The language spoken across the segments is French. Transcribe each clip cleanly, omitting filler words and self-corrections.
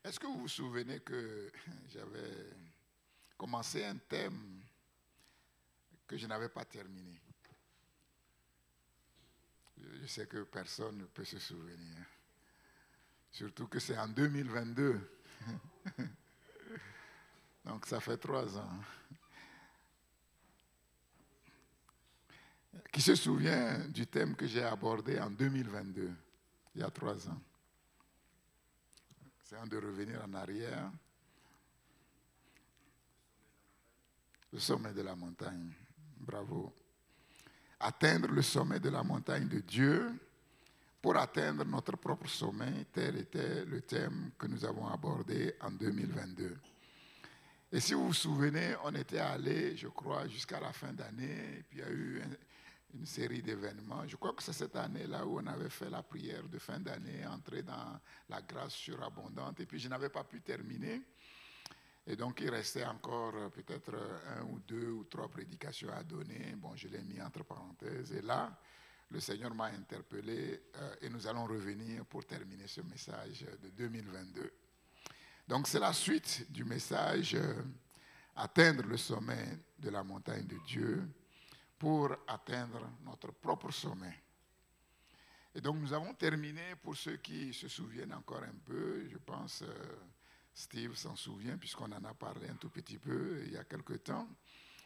Est-ce que vous vous souvenez que j'avais commencé un thème que je n'avais pas terminé? Je sais que personne ne peut se souvenir. Surtout que c'est en 2022. Donc ça fait 3 ans. Qui se souvient du thème que j'ai abordé en 2022, il y a 3 ans? C'est de revenir en arrière. Le sommet de la montagne. Bravo. Atteindre le sommet de la montagne de Dieu pour atteindre notre propre sommet, tel était le thème que nous avons abordé en 2022. Et si vous vous souvenez, on était allé, je crois, jusqu'à la fin d'année, et puis il y a eu une série d'événements. Je crois que c'est cette année-là où on avait fait la prière de fin d'année, entrer dans la grâce surabondante, et puis je n'avais pas pu terminer. Et donc, il restait encore peut-être 1 ou 2 ou 3 prédications à donner. Bon, je l'ai mis entre parenthèses. Et là, le Seigneur m'a interpellé et nous allons revenir pour terminer ce message de 2022. Donc, c'est la suite du message atteindre le sommet de la montagne de Dieu pour atteindre notre propre sommet. Et donc, nous avons terminé, pour ceux qui se souviennent encore un peu, je pense... Steve s'en souvient, puisqu'on en a parlé un tout petit peu il y a quelque temps.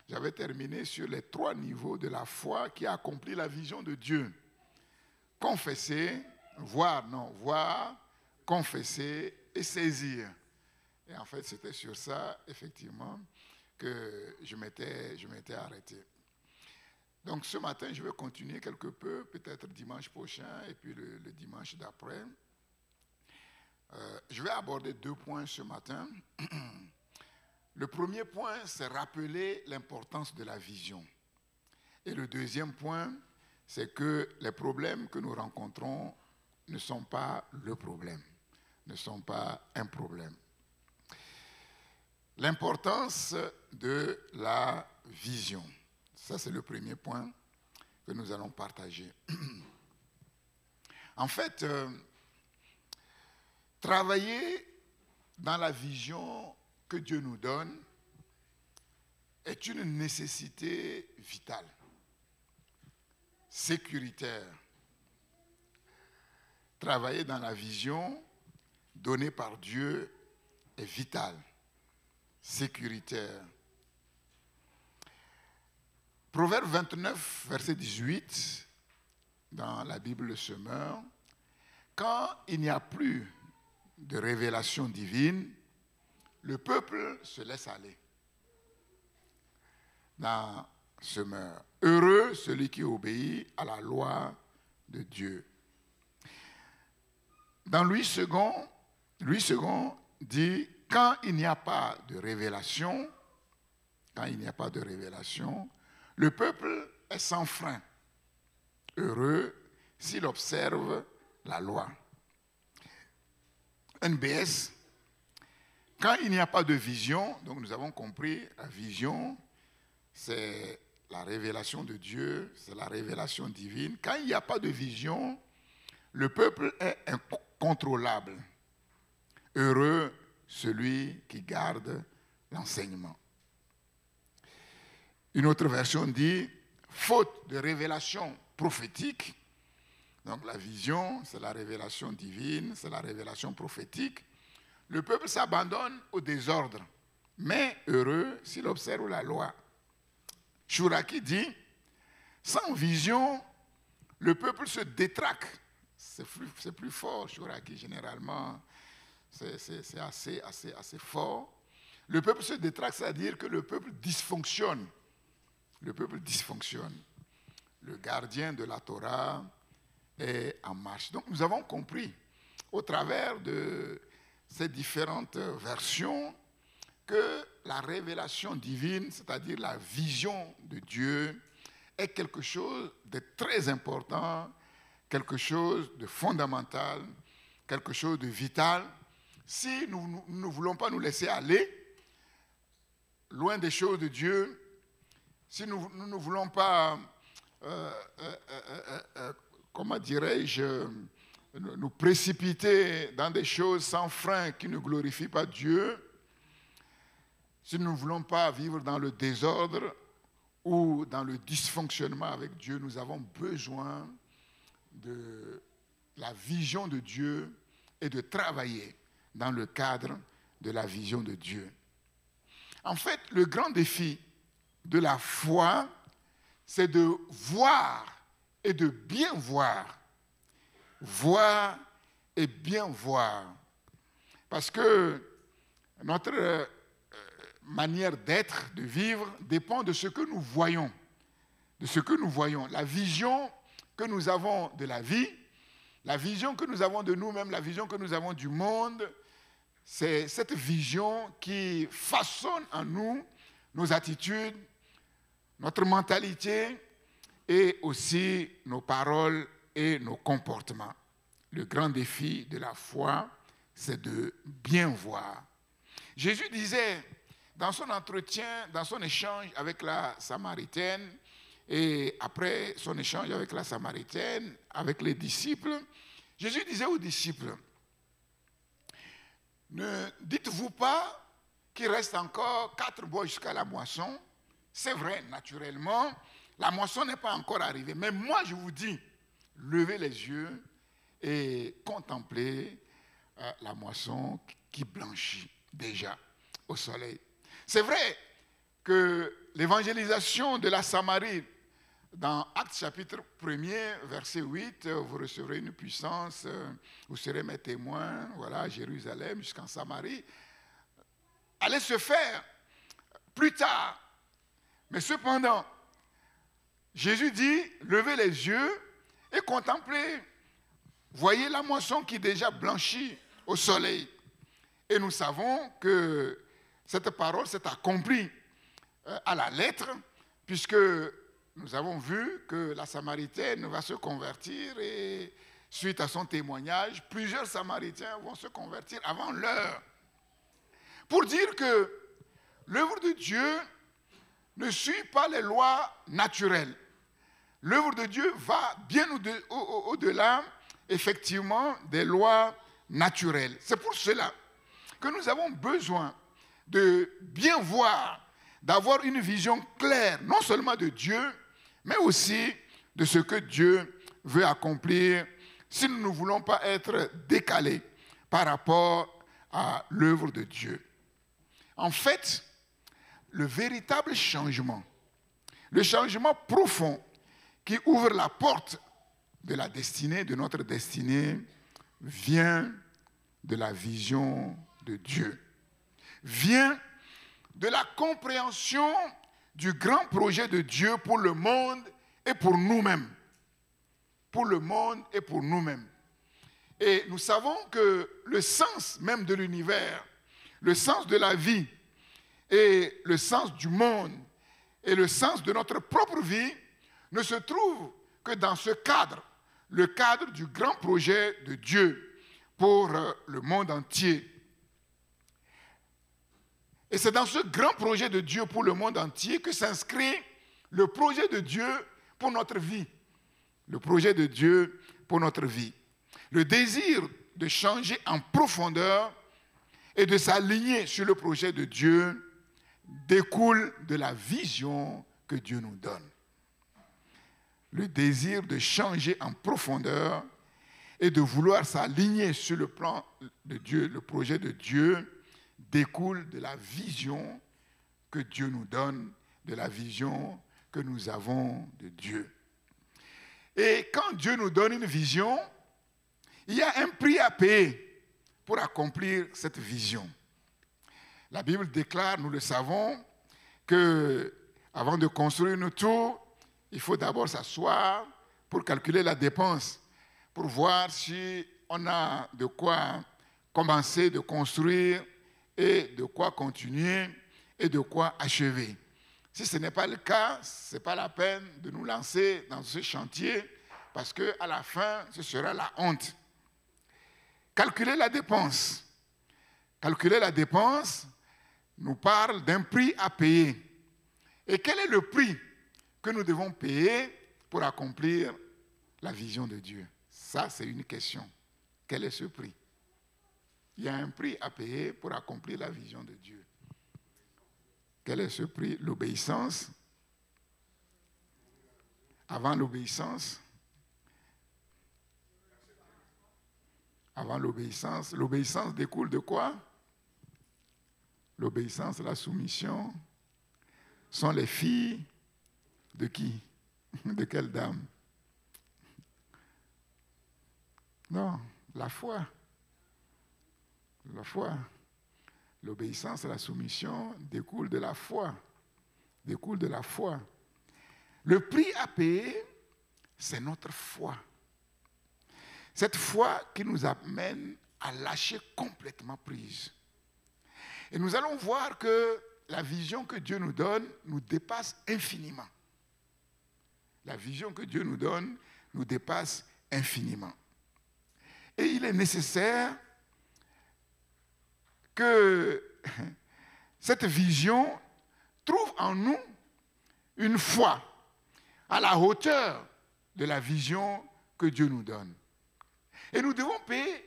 J'avais terminé sur les 3 niveaux de la foi qui accomplit la vision de Dieu. Confesser, voir, confesser et saisir. Et en fait, c'était sur ça, effectivement, que je m'étais arrêté. Donc ce matin, je vais continuer quelque peu, peut-être dimanche prochain et puis le dimanche d'après. Je vais aborder 2 points ce matin. Le premier point, c'est rappeler l'importance de la vision. Et le deuxième point, c'est que les problèmes que nous rencontrons ne sont pas le problème, ne sont pas un problème. L'importance de la vision. Ça, c'est le premier point que nous allons partager. En fait, travailler dans la vision que Dieu nous donne est une nécessité vitale, sécuritaire. Travailler dans la vision donnée par Dieu est vital, sécuritaire. Proverbe 29, verset 18, dans la Bible Le Semeur, quand il n'y a plus de révélation divine, le peuple se laisse aller dans Semeur. Heureux celui qui obéit à la loi de Dieu. Dans Louis II dit, quand il n'y a pas de révélation, le peuple est sans frein. Heureux s'il observe la loi. NBS, quand il n'y a pas de vision, donc nous avons compris, la vision, c'est la révélation de Dieu, c'est la révélation divine. Quand il n'y a pas de vision, le peuple est incontrôlable. Heureux celui qui garde l'enseignement. Une autre version dit, faute de révélation prophétique, donc la vision, c'est la révélation divine, c'est la révélation prophétique. Le peuple s'abandonne au désordre, mais heureux s'il observe la loi. Chouraki dit, sans vision, le peuple se détraque. C'est plus fort, Chouraki, généralement, c'est assez fort. Le peuple se détraque, c'est-à-dire que le peuple dysfonctionne. Le peuple dysfonctionne. Le gardien de la Torah est en marche. Donc nous avons compris au travers de ces différentes versions que la révélation divine, c'est-à-dire la vision de Dieu, est quelque chose de très important, quelque chose de fondamental, quelque chose de vital. Si nous ne voulons pas nous laisser aller loin des choses de Dieu, si nous ne voulons pas, comment dirais-je, nous précipiter dans des choses sans frein qui ne glorifient pas Dieu, si nous ne voulons pas vivre dans le désordre ou dans le dysfonctionnement avec Dieu, nous avons besoin de la vision de Dieu et de travailler dans le cadre de la vision de Dieu. En fait, le grand défi de la foi, c'est de voir et de bien voir. Voir et bien voir. Parce que notre manière d'être, de vivre, dépend de ce que nous voyons. De ce que nous voyons. La vision que nous avons de la vie, la vision que nous avons de nous-mêmes, la vision que nous avons du monde, c'est cette vision qui façonne en nous nos attitudes, notre mentalité et aussi nos paroles et nos comportements. Le grand défi de la foi, c'est de bien voir. Jésus disait dans son entretien, dans son échange avec la Samaritaine, et après son échange avec la Samaritaine, avec les disciples, Jésus disait aux disciples, ne dites-vous pas qu'il reste encore 4 mois jusqu'à la moisson? C'est vrai, naturellement, la moisson n'est pas encore arrivée. Mais moi, je vous dis, levez les yeux et contemplez la moisson qui blanchit déjà au soleil. C'est vrai que l'évangélisation de la Samarie, dans Actes chapitre 1er, verset 8, vous recevrez une puissance, vous serez mes témoins, voilà, Jérusalem jusqu'en Samarie, allait se faire plus tard. Mais cependant, Jésus dit, levez les yeux et contemplez. Voyez la moisson qui déjà blanchit au soleil. Et nous savons que cette parole s'est accomplie à la lettre, puisque nous avons vu que la Samaritaine va se convertir et suite à son témoignage, plusieurs Samaritains vont se convertir avant l'heure. Pour dire que l'œuvre de Dieu ne suit pas les lois naturelles. L'œuvre de Dieu va bien au-delà, effectivement, des lois naturelles. C'est pour cela que nous avons besoin de bien voir, d'avoir une vision claire, non seulement de Dieu, mais aussi de ce que Dieu veut accomplir si nous ne voulons pas être décalés par rapport à l'œuvre de Dieu. En fait, le véritable changement, le changement profond qui ouvre la porte de la destinée, de notre destinée, vient de la vision de Dieu, vient de la compréhension du grand projet de Dieu pour le monde et pour nous-mêmes. Pour le monde et pour nous-mêmes. Et nous savons que le sens même de l'univers, le sens de la vie et le sens du monde et le sens de notre propre vie ne se trouve que dans ce cadre, le cadre du grand projet de Dieu pour le monde entier. Et c'est dans ce grand projet de Dieu pour le monde entier que s'inscrit le projet de Dieu pour notre vie. Le projet de Dieu pour notre vie. Le désir de changer en profondeur et de s'aligner sur le projet de Dieu découle de la vision que Dieu nous donne. Le désir de changer en profondeur et de vouloir s'aligner sur le plan de Dieu, le projet de Dieu, découle de la vision que Dieu nous donne, de la vision que nous avons de Dieu. Et quand Dieu nous donne une vision, il y a un prix à payer pour accomplir cette vision. La Bible déclare, nous le savons, que avant de construire une tour, il faut d'abord s'asseoir pour calculer la dépense, pour voir si on a de quoi commencer de construire et de quoi continuer et de quoi achever. Si ce n'est pas le cas, ce n'est pas la peine de nous lancer dans ce chantier parce qu'à la fin, ce sera la honte. Calculer la dépense. Calculer la dépense nous parle d'un prix à payer. Et quel est le prix que nous devons payer pour accomplir la vision de Dieu? Ça, c'est une question. Quel est ce prix? Il y a un prix à payer pour accomplir la vision de Dieu. Quel est ce prix? L'obéissance. Avant l'obéissance, l'obéissance découle de quoi? L'obéissance, la soumission sont les filles de qui? De quelle dame? Non, la foi. La foi. L'obéissance et la soumission découlent de la foi. Découlent de la foi. Le prix à payer, c'est notre foi. Cette foi qui nous amène à lâcher complètement prise. Et nous allons voir que la vision que Dieu nous donne nous dépasse infiniment. La vision que Dieu nous donne nous dépasse infiniment. Et il est nécessaire que cette vision trouve en nous une foi à la hauteur de la vision que Dieu nous donne. Et nous devons payer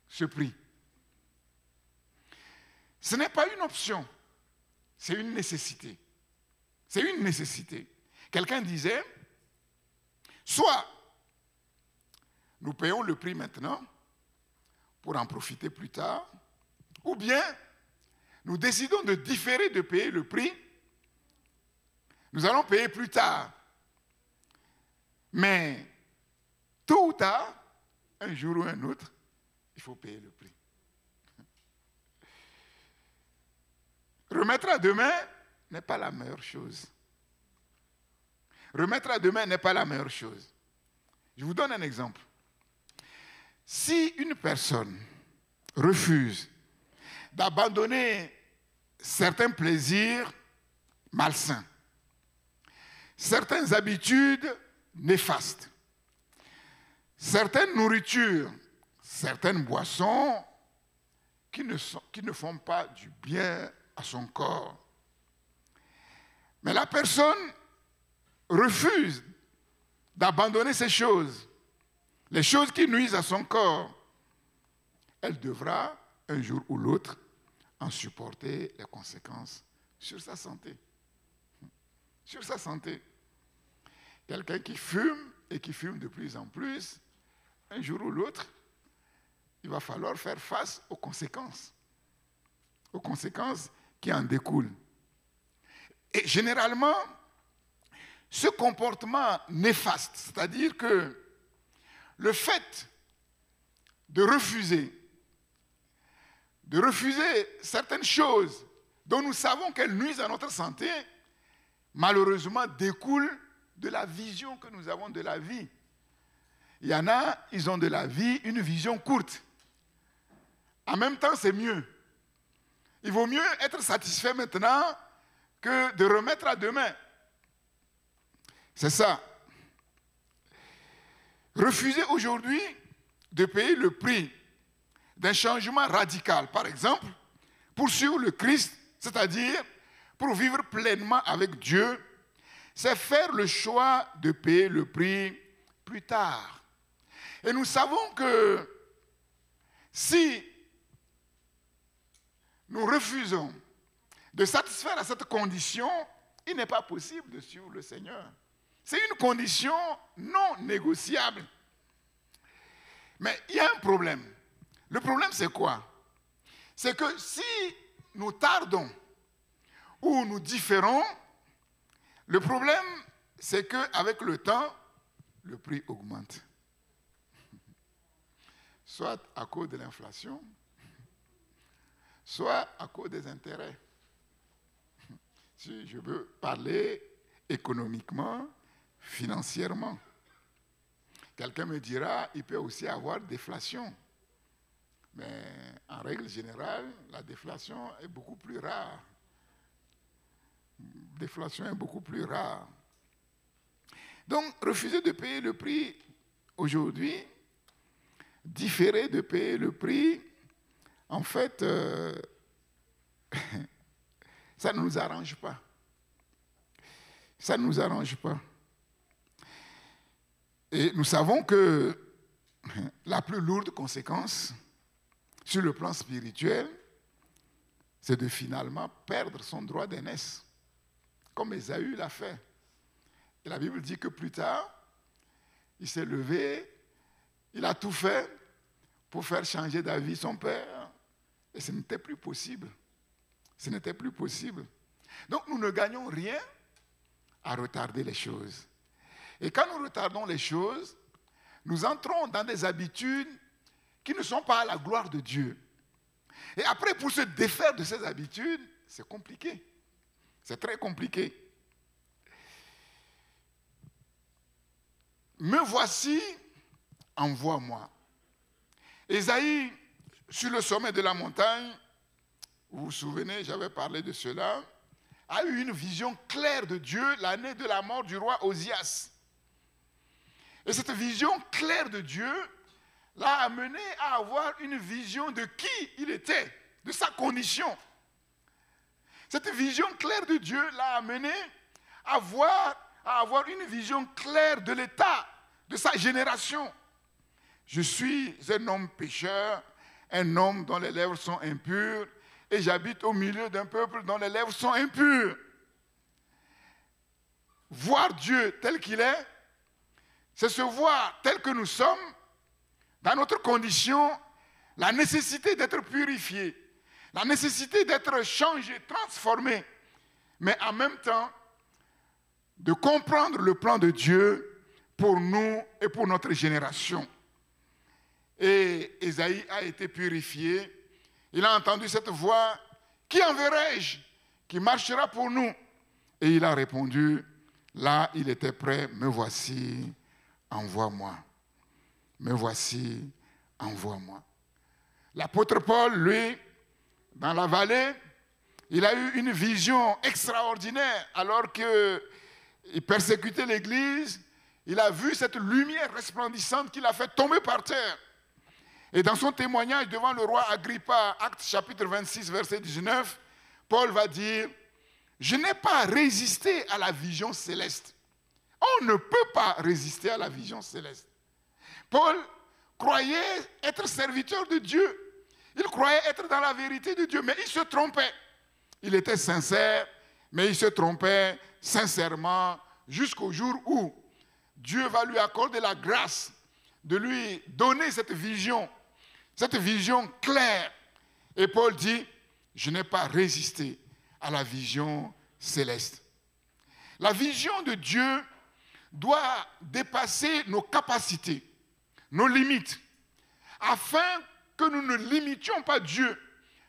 ce prix. Ce n'est pas une option, c'est une nécessité. C'est une nécessité. Quelqu'un disait, soit nous payons le prix maintenant pour en profiter plus tard, ou bien nous décidons de différer de payer le prix, nous allons payer plus tard. Mais tôt ou tard, un jour ou un autre, il faut payer le prix. Remettre à demain n'est pas la meilleure chose. Remettre à demain n'est pas la meilleure chose. Je vous donne un exemple. Si une personne refuse d'abandonner certains plaisirs malsains, certaines habitudes néfastes, certaines nourritures, certaines boissons qui ne font pas du bien à son corps. Mais la personne refuse d'abandonner ces choses, les choses qui nuisent à son corps. Elle devra, un jour ou l'autre, en supporter les conséquences sur sa santé. Sur sa santé. Quelqu'un qui fume et qui fume de plus en plus, un jour ou l'autre, il va falloir faire face aux conséquences qui en découlent. Et généralement, ce comportement néfaste, c'est-à-dire que le fait de refuser certaines choses dont nous savons qu'elles nuisent à notre santé, malheureusement découle de la vision que nous avons de la vie. Il y en a, ils ont de la vie une vision courte. En même temps, c'est mieux. Il vaut mieux être satisfait maintenant que de remettre à demain. C'est ça. Refuser aujourd'hui de payer le prix d'un changement radical, par exemple, pour suivre le Christ, c'est-à-dire pour vivre pleinement avec Dieu, c'est faire le choix de payer le prix plus tard. Et nous savons que si nous refusons de satisfaire à cette condition, il n'est pas possible de suivre le Seigneur. C'est une condition non négociable. Mais il y a un problème. Le problème, c'est quoi? C'est que si nous tardons ou nous différons, le problème, c'est qu'avec le temps, le prix augmente. Soit à cause de l'inflation, soit à cause des intérêts. Si je veux parler économiquement, financièrement. Quelqu'un me dira, il peut aussi avoir déflation. Mais en règle générale, la déflation est beaucoup plus rare. Déflation est beaucoup plus rare. Donc, refuser de payer le prix aujourd'hui, différer de payer le prix, en fait, ça ne nous arrange pas. Ça ne nous arrange pas. Et nous savons que la plus lourde conséquence sur le plan spirituel, c'est de finalement perdre son droit d'aînesse, comme Ésaü l'a fait. Et la Bible dit que plus tard, il s'est levé, il a tout fait pour faire changer d'avis son père, et ce n'était plus possible. Ce n'était plus possible. Donc nous ne gagnons rien à retarder les choses. Et quand nous retardons les choses, nous entrons dans des habitudes qui ne sont pas à la gloire de Dieu. Et après, pour se défaire de ces habitudes, c'est compliqué. C'est très compliqué. Me voici, envoie-moi. Ésaïe, sur le sommet de la montagne, vous vous souvenez, j'avais parlé de cela, a eu une vision claire de Dieu l'année de la mort du roi Osias. Et cette vision claire de Dieu l'a amené à avoir une vision de qui il était, de sa condition. Cette vision claire de Dieu l'a amené à avoir une vision claire de l'état de sa génération. Je suis un homme pécheur, un homme dont les lèvres sont impures, et j'habite au milieu d'un peuple dont les lèvres sont impures. Voir Dieu tel qu'il est, c'est se voir tel que nous sommes, dans notre condition, la nécessité d'être purifié, la nécessité d'être changé, transformé, mais en même temps, de comprendre le plan de Dieu pour nous et pour notre génération. Et Ésaïe a été purifié. Il a entendu cette voix, « Qui enverrai-je qui marchera pour nous ?» Et il a répondu, là, il était prêt, « Me voici, envoie-moi. Me voici, envoie-moi. » L'apôtre Paul, lui, dans la vallée, il a eu une vision extraordinaire alors qu'il persécutait l'Église. Il a vu cette lumière resplendissante qui l'a fait tomber par terre. Et dans son témoignage devant le roi Agrippa, Actes chapitre 26, verset 19, Paul va dire, « Je n'ai pas résisté à la vision céleste. » On ne peut pas résister à la vision céleste. Paul croyait être serviteur de Dieu. Il croyait être dans la vérité de Dieu, mais il se trompait. Il était sincère, mais il se trompait sincèrement jusqu'au jour où Dieu va lui accorder la grâce de lui donner cette vision claire. Et Paul dit, je n'ai pas résisté à la vision céleste. La vision de Dieu doit dépasser nos capacités, nos limites, afin que nous ne limitions pas Dieu,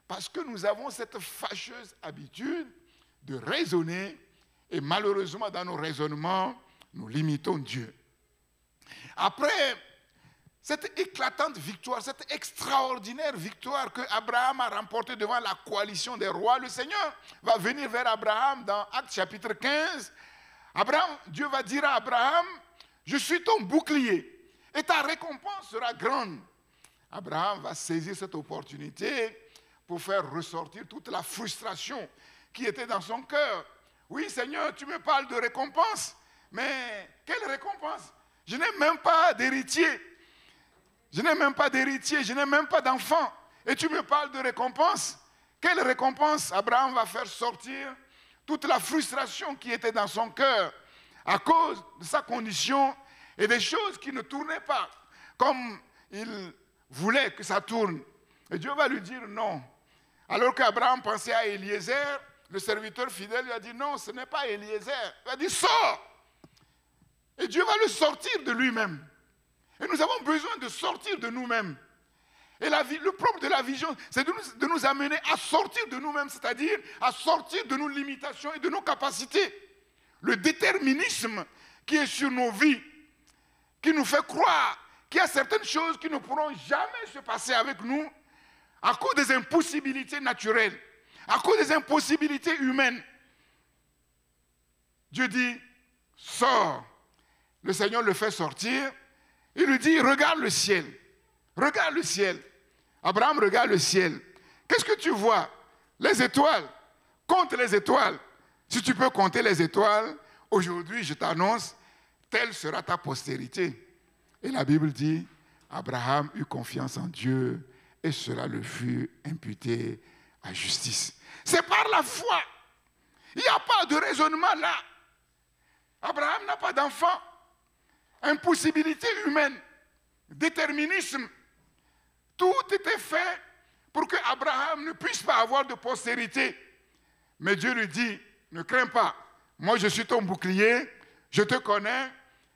parce que nous avons cette fâcheuse habitude de raisonner, et malheureusement dans nos raisonnements, nous limitons Dieu. Après cette éclatante victoire, cette extraordinaire victoire que Abraham a remportée devant la coalition des rois, le Seigneur va venir vers Abraham dans Actes chapitre 15. Dieu va dire à Abraham, je suis ton bouclier et ta récompense sera grande. Abraham va saisir cette opportunité pour faire ressortir toute la frustration qui était dans son cœur. Oui, Seigneur, tu me parles de récompense, mais quelle récompense? Je n'ai même pas d'héritier. Je n'ai même pas d'héritier, je n'ai même pas d'enfant. Et tu me parles de récompense? Quelle récompense? Abraham va faire sortir toute la frustration qui était dans son cœur à cause de sa condition et des choses qui ne tournaient pas comme il voulait que ça tourne. Et Dieu va lui dire non. Alors qu'Abraham pensait à Eliezer, le serviteur fidèle lui a dit non, ce n'est pas Eliezer. Il a dit sors. Et Dieu va le sortir de lui-même. Et nous avons besoin de sortir de nous-mêmes. Et le propre de la vision, c'est de nous amener à sortir de nous-mêmes, c'est-à-dire à sortir de nos limitations et de nos capacités. Le déterminisme qui est sur nos vies, qui nous fait croire qu'il y a certaines choses qui ne pourront jamais se passer avec nous à cause des impossibilités naturelles, à cause des impossibilités humaines. Dieu dit, sors. Le Seigneur le fait sortir. Il lui dit, regarde le ciel. Regarde le ciel. Abraham regarde le ciel. Qu'est-ce que tu vois? Les étoiles. Compte les étoiles. Si tu peux compter les étoiles, aujourd'hui, je t'annonce, telle sera ta postérité. Et la Bible dit, Abraham eut confiance en Dieu et cela lui fut imputé à justice. C'est par la foi. Il n'y a pas de raisonnement là. Abraham n'a pas d'enfant. Impossibilité humaine. Déterminisme. Tout était fait pour que Abraham ne puisse pas avoir de postérité. Mais Dieu lui dit, ne crains pas. Moi, je suis ton bouclier. Je te connais.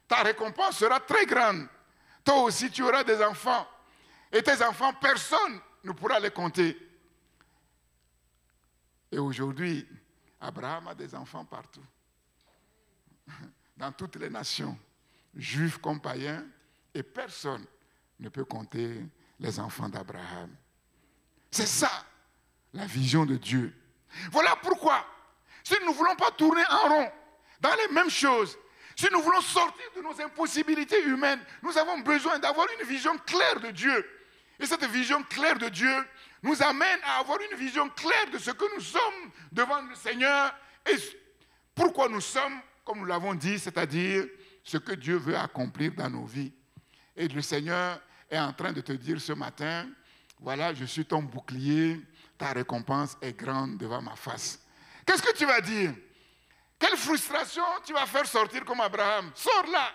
Ta récompense sera très grande. Toi aussi, tu auras des enfants. Et tes enfants, personne ne pourra les compter. Et aujourd'hui, Abraham a des enfants partout. Dans toutes les nations, juifs comme païens, et personne ne peut compter les enfants d'Abraham. C'est ça, la vision de Dieu. Voilà pourquoi, si nous ne voulons pas tourner en rond dans les mêmes choses, si nous voulons sortir de nos impossibilités humaines, nous avons besoin d'avoir une vision claire de Dieu. Et cette vision claire de Dieu nous amène à avoir une vision claire de ce que nous sommes devant le Seigneur et pourquoi nous sommes, comme nous l'avons dit, c'est-à-dire ce que Dieu veut accomplir dans nos vies. Et le Seigneur est en train de te dire ce matin, voilà, je suis ton bouclier, ta récompense est grande devant ma face. Qu'est-ce que tu vas dire? Quelle frustration tu vas faire sortir comme Abraham? Sors là!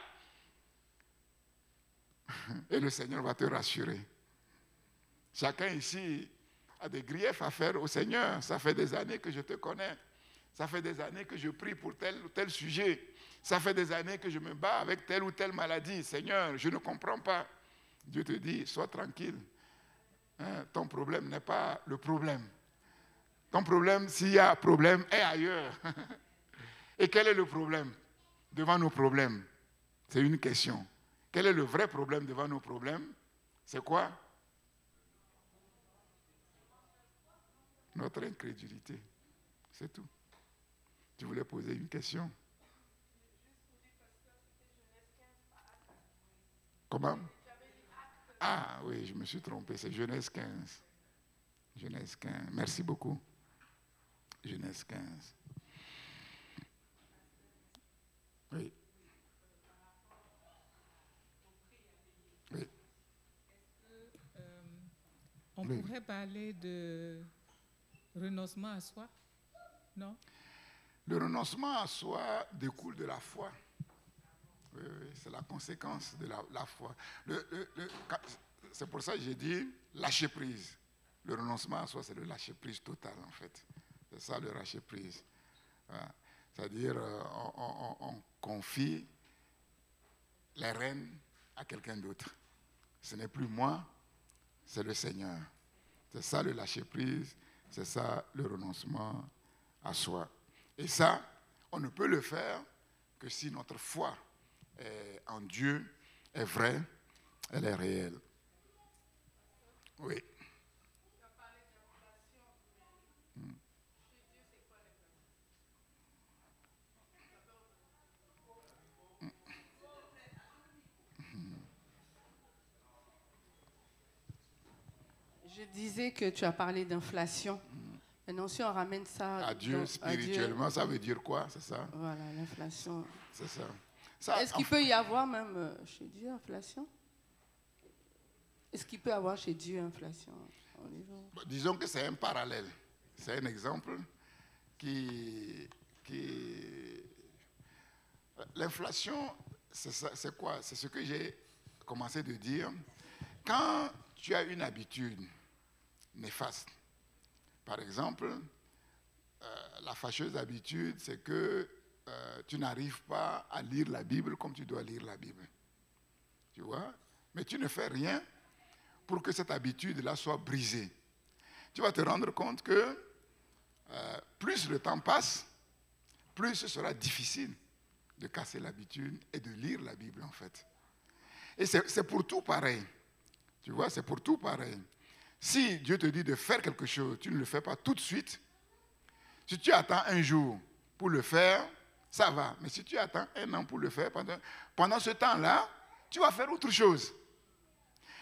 Et le Seigneur va te rassurer. Chacun ici a des griefs à faire au Seigneur. Ça fait des années que je te connais. Ça fait des années que je prie pour tel ou tel sujet. Ça fait des années que je me bats avec telle ou telle maladie. Seigneur, je ne comprends pas. Dieu te dit, sois tranquille. Ton problème n'est pas le problème. Ton problème, s'il y a un problème, est ailleurs. Et quel est le problème devant nos problèmes? C'est une question. Quel est le vrai problème devant nos problèmes? C'est quoi? Notre incrédulité. C'est tout. Tu voulais poser une question? Comment? Ah oui, je me suis trompé. C'est Genèse 15. Genèse 15. Merci beaucoup. Genèse 15. Oui. Oui. On pourrait parler de renoncement à soi, non? Le renoncement à soi découle de la foi. Oui, oui, c'est la conséquence de la foi. C'est pour ça que j'ai dit lâcher prise. Le renoncement à soi, c'est le lâcher prise total, en fait. C'est ça le lâcher prise. Voilà. C'est-à-dire, on confie les rênes à quelqu'un d'autre. Ce n'est plus moi, c'est le Seigneur. C'est ça le lâcher prise, c'est ça le renoncement à soi. Et ça, on ne peut le faire que si notre foi en Dieu est vraie, elle est réelle. Oui. Je disais que tu as parlé d'inflation. Maintenant, si on ramène ça À Dieu, spirituellement, à Dieu, ça veut dire quoi, c'est ça? Voilà, l'inflation. C'est ça. Est-ce qu'il peut y avoir même chez Dieu inflation? Est-ce qu'il peut y avoir chez Dieu inflation? Disons que c'est un parallèle. C'est un exemple qui... L'inflation, c'est quoi? C'est ce que j'ai commencé de dire. Quand tu as une habitude néfaste, par exemple, la fâcheuse habitude, c'est que tu n'arrives pas à lire la Bible comme tu dois lire la Bible. Tu vois? Mais tu ne fais rien pour que cette habitude-là soit brisée. Tu vas te rendre compte que plus le temps passe, plus ce sera difficile de casser l'habitude et de lire la Bible, en fait. Et c'est pour tout pareil. Tu vois, c'est pour tout pareil. Si Dieu te dit de faire quelque chose, tu ne le fais pas tout de suite. Si tu attends un jour pour le faire, ça va. Mais si tu attends un an pour le faire, pendant ce temps-là, tu vas faire autre chose.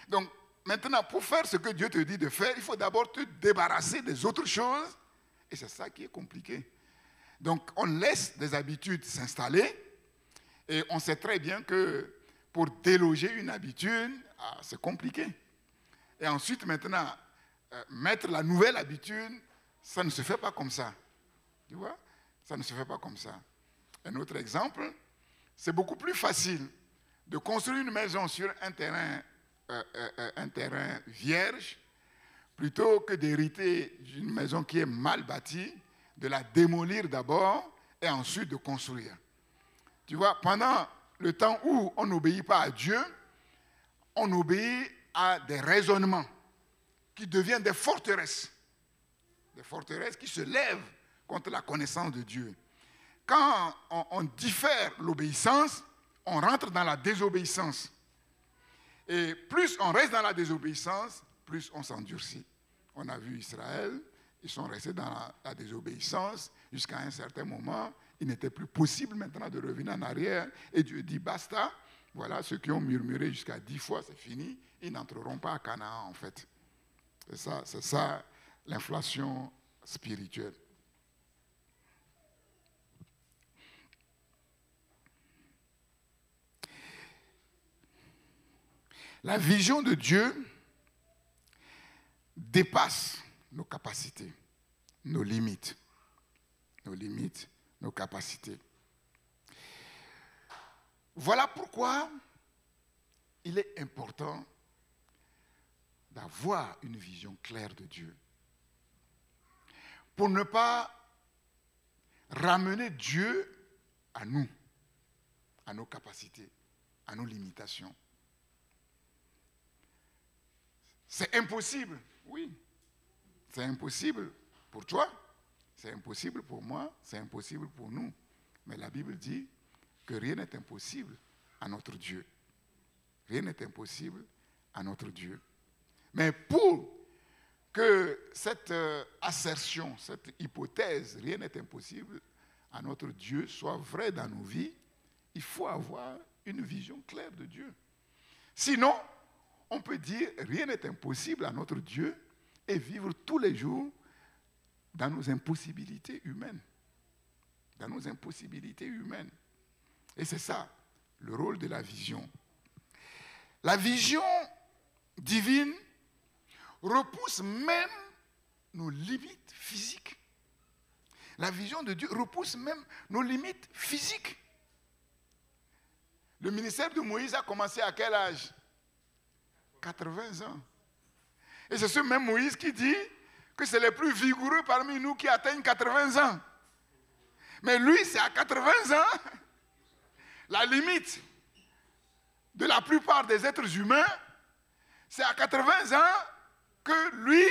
Donc, maintenant, pour faire ce que Dieu te dit de faire, il faut d'abord te débarrasser des autres choses. Et c'est ça qui est compliqué. Donc, on laisse des habitudes s'installer. Et on sait très bien que pour déloger une habitude, c'est compliqué. Et ensuite, maintenant, mettre la nouvelle habitude, ça ne se fait pas comme ça. Tu vois? Ça ne se fait pas comme ça. Un autre exemple, c'est beaucoup plus facile de construire une maison sur un terrain vierge plutôt que d'hériter d'une maison qui est mal bâtie, de la démolir d'abord et ensuite de construire. Tu vois, pendant le temps où on n'obéit pas à Dieu, on obéit à des raisonnements qui deviennent des forteresses qui se lèvent contre la connaissance de Dieu. Quand on diffère l'obéissance, on rentre dans la désobéissance. Et plus on reste dans la désobéissance, plus on s'endurcit. On a vu Israël, ils sont restés dans la désobéissance jusqu'à un certain moment. Il n'était plus possible maintenant de revenir en arrière. Et Dieu dit basta. Voilà, ceux qui ont murmuré jusqu'à 10 fois, c'est fini. Ils n'entreront pas à Canaan, en fait. C'est ça l'inflation spirituelle. La vision de Dieu dépasse nos capacités, nos limites, nos capacités. Voilà pourquoi il est important d'avoir une vision claire de Dieu. Pour ne pas ramener Dieu à nous, à nos capacités, à nos limitations. C'est impossible, oui. C'est impossible pour toi, c'est impossible pour moi, c'est impossible pour nous. Mais la Bible dit que rien n'est impossible à notre Dieu. Rien n'est impossible à notre Dieu. Mais pour que cette assertion, cette hypothèse, rien n'est impossible à notre Dieu, soit vraie dans nos vies, il faut avoir une vision claire de Dieu. Sinon, on peut dire rien n'est impossible à notre Dieu et vivre tous les jours dans nos impossibilités humaines. Dans nos impossibilités humaines. Et c'est ça, le rôle de la vision. La vision divine repousse même nos limites physiques. La vision de Dieu repousse même nos limites physiques. Le ministère de Moïse a commencé à quel âge? 80 ans. Et c'est ce même Moïse qui dit que c'est les plus vigoureux parmi nous qui atteignent 80 ans. Mais lui, c'est à 80 ans, la limite de la plupart des êtres humains, c'est à 80 ans que lui,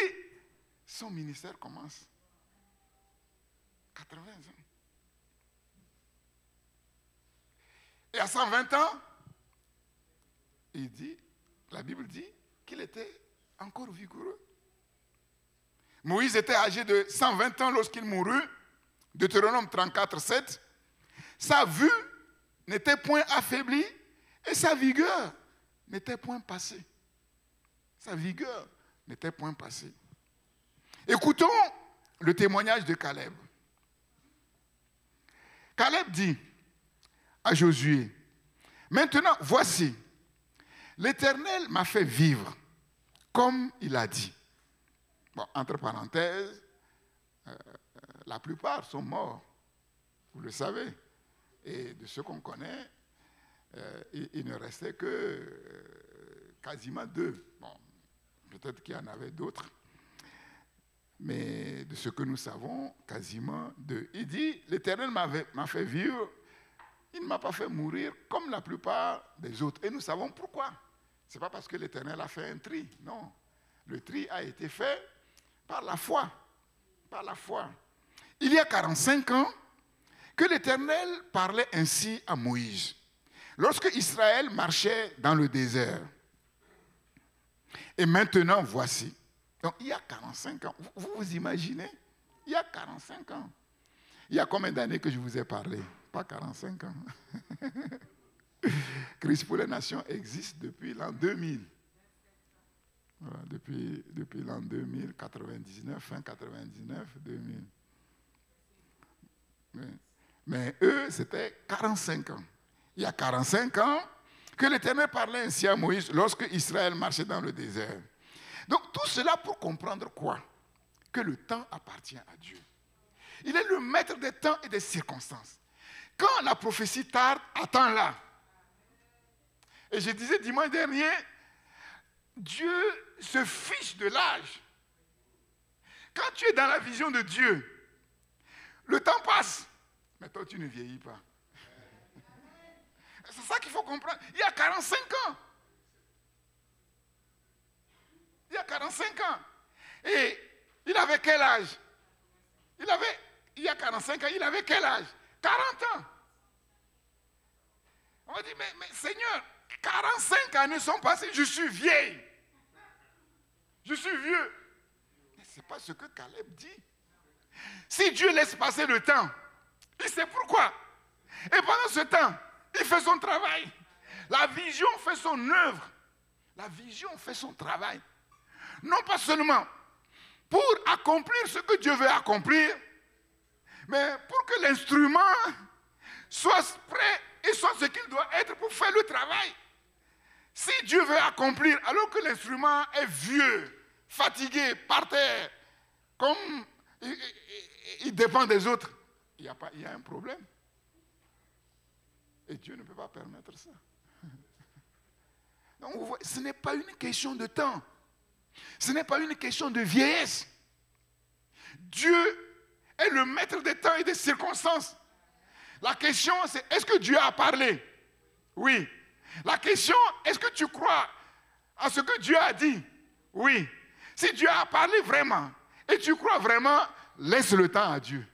son ministère commence. 80 ans. Et à 120 ans, il dit, la Bible dit qu'il était encore vigoureux. Moïse était âgé de 120 ans lorsqu'il mourut, Deutéronome 34, 7. Sa vue n'était point affaiblie et sa vigueur n'était point passée. Sa vigueur n'était point passée. Écoutons le témoignage de Caleb. Caleb dit à Josué, maintenant, voici, l'Éternel m'a fait vivre comme il a dit. Bon, entre parenthèses, la plupart sont morts, vous le savez. Et de ceux qu'on connaît, il ne restait que quasiment 2. Bon, peut-être qu'il y en avait d'autres. Mais de ce que nous savons, quasiment 2. Il dit, l'Éternel m'a fait vivre, il ne m'a pas fait mourir comme la plupart des autres. Et nous savons pourquoi. Ce n'est pas parce que l'Éternel a fait un tri, non. Le tri a été fait par la foi. Par la foi. Il y a 45 ans que l'Éternel parlait ainsi à Moïse. Lorsque Israël marchait dans le désert. Et maintenant, voici. Donc, il y a 45 ans. Vous vous imaginez? Il y a 45 ans. Il y a combien d'années que je vous ai parlé? Pas 45 ans. Christ pour les Nations existe depuis l'an 2000. Voilà, depuis l'an 2000, 99, fin 99, 2000. Mais eux, c'était 45 ans. Il y a 45 ans, que l'Éternel parlait ainsi à Moïse lorsque Israël marchait dans le désert. Donc tout cela pour comprendre quoi? Que le temps appartient à Dieu. Il est le maître des temps et des circonstances. Quand la prophétie tarde, attends-la. Et je disais dimanche dernier, Dieu se fiche de l'âge. Quand tu es dans la vision de Dieu, le temps passe, mais toi tu ne vieillis pas. C'est ça qu'il faut comprendre. Il y a 45 ans. Il y a 45 ans. Et il avait quel âge? Il y a 45 ans, il avait quel âge? 40 ans. On va dire, mais Seigneur, 45 années sont passées, je suis vieille. Je suis vieux. Mais ce n'est pas ce que Caleb dit. Si Dieu laisse passer le temps, il sait pourquoi. Et pendant ce temps, il fait son travail. La vision fait son œuvre. La vision fait son travail. Non pas seulement pour accomplir ce que Dieu veut accomplir, mais pour que l'instrument soit prêt et soit ce qu'il doit être pour faire le travail. Si Dieu veut accomplir, alors que l'instrument est vieux, fatigué, par terre, comme il dépend des autres, il y a un problème. Et Dieu ne peut pas permettre ça. Donc, vous voyez, ce n'est pas une question de temps. Ce n'est pas une question de vieillesse. Dieu est le maître des temps et des circonstances. La question, c'est est-ce que Dieu a parlé? Oui. La question, est-ce que tu crois à ce que Dieu a dit? Oui. Si Dieu a parlé vraiment, et tu crois vraiment, laisse le temps à Dieu.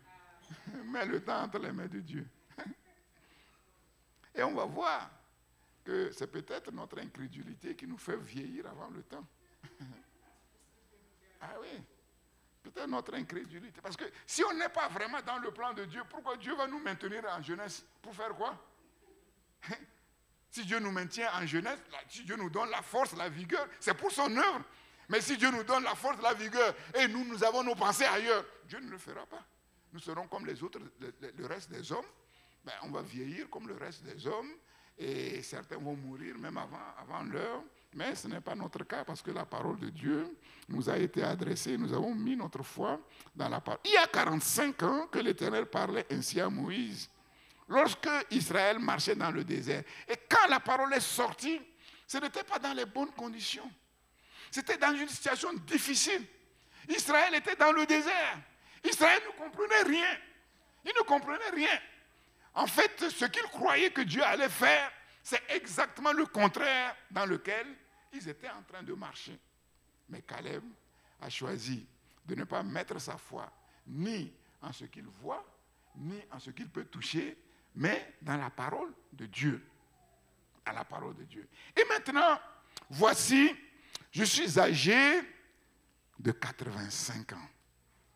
Mets le temps entre les mains de Dieu. Et on va voir que c'est peut-être notre incrédulité qui nous fait vieillir avant le temps. Ah oui, peut-être notre incrédulité. Parce que si on n'est pas vraiment dans le plan de Dieu, pourquoi Dieu va nous maintenir en jeunesse? Pour faire quoi? Si Dieu nous maintient en jeunesse, si Dieu nous donne la force, la vigueur, c'est pour son œuvre. Mais si Dieu nous donne la force, la vigueur, et nous avons nos pensées ailleurs, Dieu ne le fera pas. Nous serons comme les autres, le reste des hommes. Ben, on va vieillir comme le reste des hommes, et certains vont mourir même avant l'heure. Mais ce n'est pas notre cas, parce que la parole de Dieu nous a été adressée, nous avons mis notre foi dans la parole. Il y a 45 ans que l'Éternel parlait ainsi à Moïse, lorsque Israël marchait dans le désert. Et quand la parole est sortie, ce n'était pas dans les bonnes conditions. C'était dans une situation difficile. Israël était dans le désert. Israël ne comprenait rien. Il ne comprenait rien. En fait, ce qu'ils croyaient que Dieu allait faire, c'est exactement le contraire dans lequel ils étaient en train de marcher. Mais Caleb a choisi de ne pas mettre sa foi ni en ce qu'il voit, ni en ce qu'il peut toucher, mais dans la parole de Dieu. Dans la parole de Dieu. Et maintenant, voici, je suis âgé de 85 ans.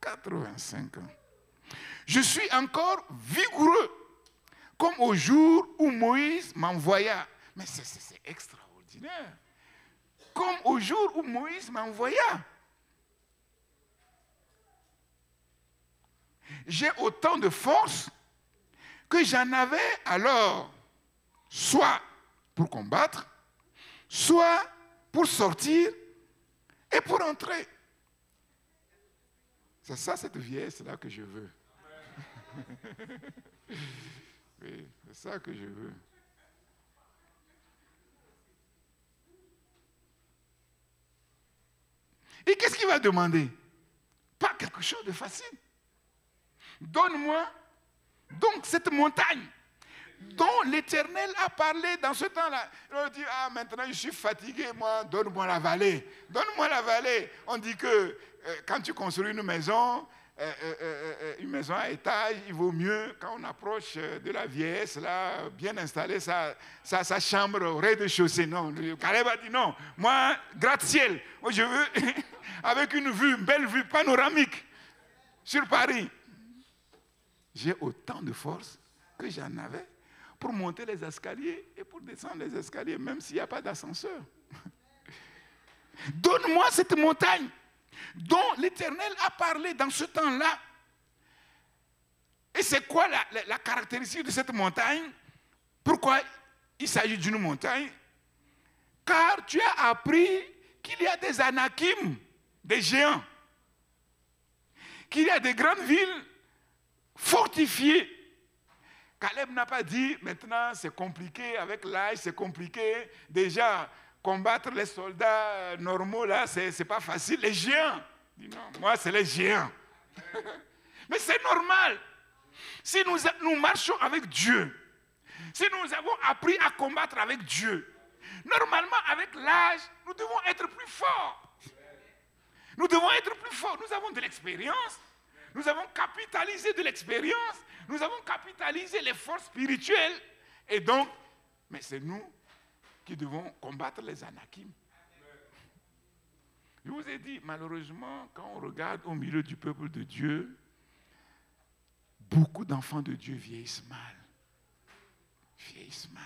85 ans. Je suis encore vigoureux, comme au jour où Moïse m'envoya. Mais c'est extraordinaire. Comme au jour où Moïse m'envoya. J'ai autant de force que j'en avais alors, soit pour combattre, soit pour sortir et pour entrer. C'est ça, cette vieillesse-là que je veux. Oui, c'est ça que je veux. Et qu'est-ce qu'il va demander? Pas quelque chose de facile. Donne-moi donc cette montagne dont l'Éternel a parlé dans ce temps-là. On dit, maintenant je suis fatigué, moi, donne-moi la vallée. Donne-moi la vallée. On dit que quand tu construis une maison à étage, il vaut mieux, quand on approche de la vieillesse, là, bien installer sa chambre au rez-de-chaussée. Non, Caleb a dit non. Moi, gratte-ciel. Moi, je veux avec une belle vue panoramique sur Paris. J'ai autant de force que j'en avais pour monter les escaliers et pour descendre les escaliers, même s'il n'y a pas d'ascenseur. Donne-moi cette montagne dont l'Éternel a parlé dans ce temps-là. Et c'est quoi la caractéristique de cette montagne? Pourquoi il s'agit d'une montagne, car tu as appris qu'il y a des Anakim, des géants, qu'il y a des grandes villes fortifiées. Caleb n'a pas dit, maintenant c'est compliqué, avec l'âge c'est compliqué, déjà combattre les soldats normaux là, c'est pas facile. Les géants, il dit non, moi c'est les géants. Mais c'est normal. Si nous marchons avec Dieu, si nous avons appris à combattre avec Dieu, normalement avec l'âge, nous devons être plus forts. Nous devons être plus forts. Nous avons de l'expérience. Nous avons capitalisé de l'expérience. Nous avons capitalisé les forces spirituelles. Et donc, mais c'est nous qui devons combattre les Anakim. Je vous ai dit, malheureusement, quand on regarde au milieu du peuple de Dieu, beaucoup d'enfants de Dieu vieillissent mal. Vieillissent mal.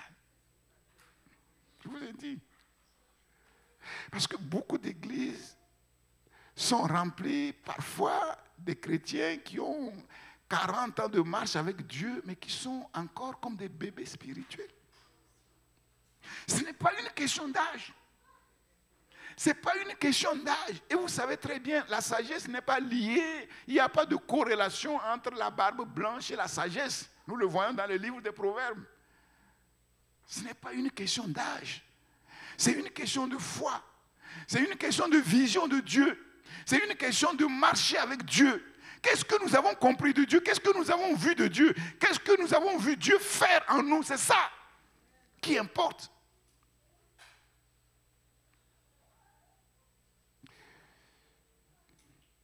Je vous ai dit. Parce que beaucoup d'églises sont remplies parfois des chrétiens qui ont 40 ans de marche avec Dieu, mais qui sont encore comme des bébés spirituels. Ce n'est pas une question d'âge. Ce n'est pas une question d'âge. Et vous savez très bien, la sagesse n'est pas liée. Il n'y a pas de corrélation entre la barbe blanche et la sagesse. Nous le voyons dans le livre des Proverbes. Ce n'est pas une question d'âge. C'est une question de foi. C'est une question de vision de Dieu. C'est une question de marcher avec Dieu. Qu'est-ce que nous avons compris de Dieu? Qu'est-ce que nous avons vu de Dieu? Qu'est-ce que nous avons vu Dieu faire en nous? C'est ça qui importe.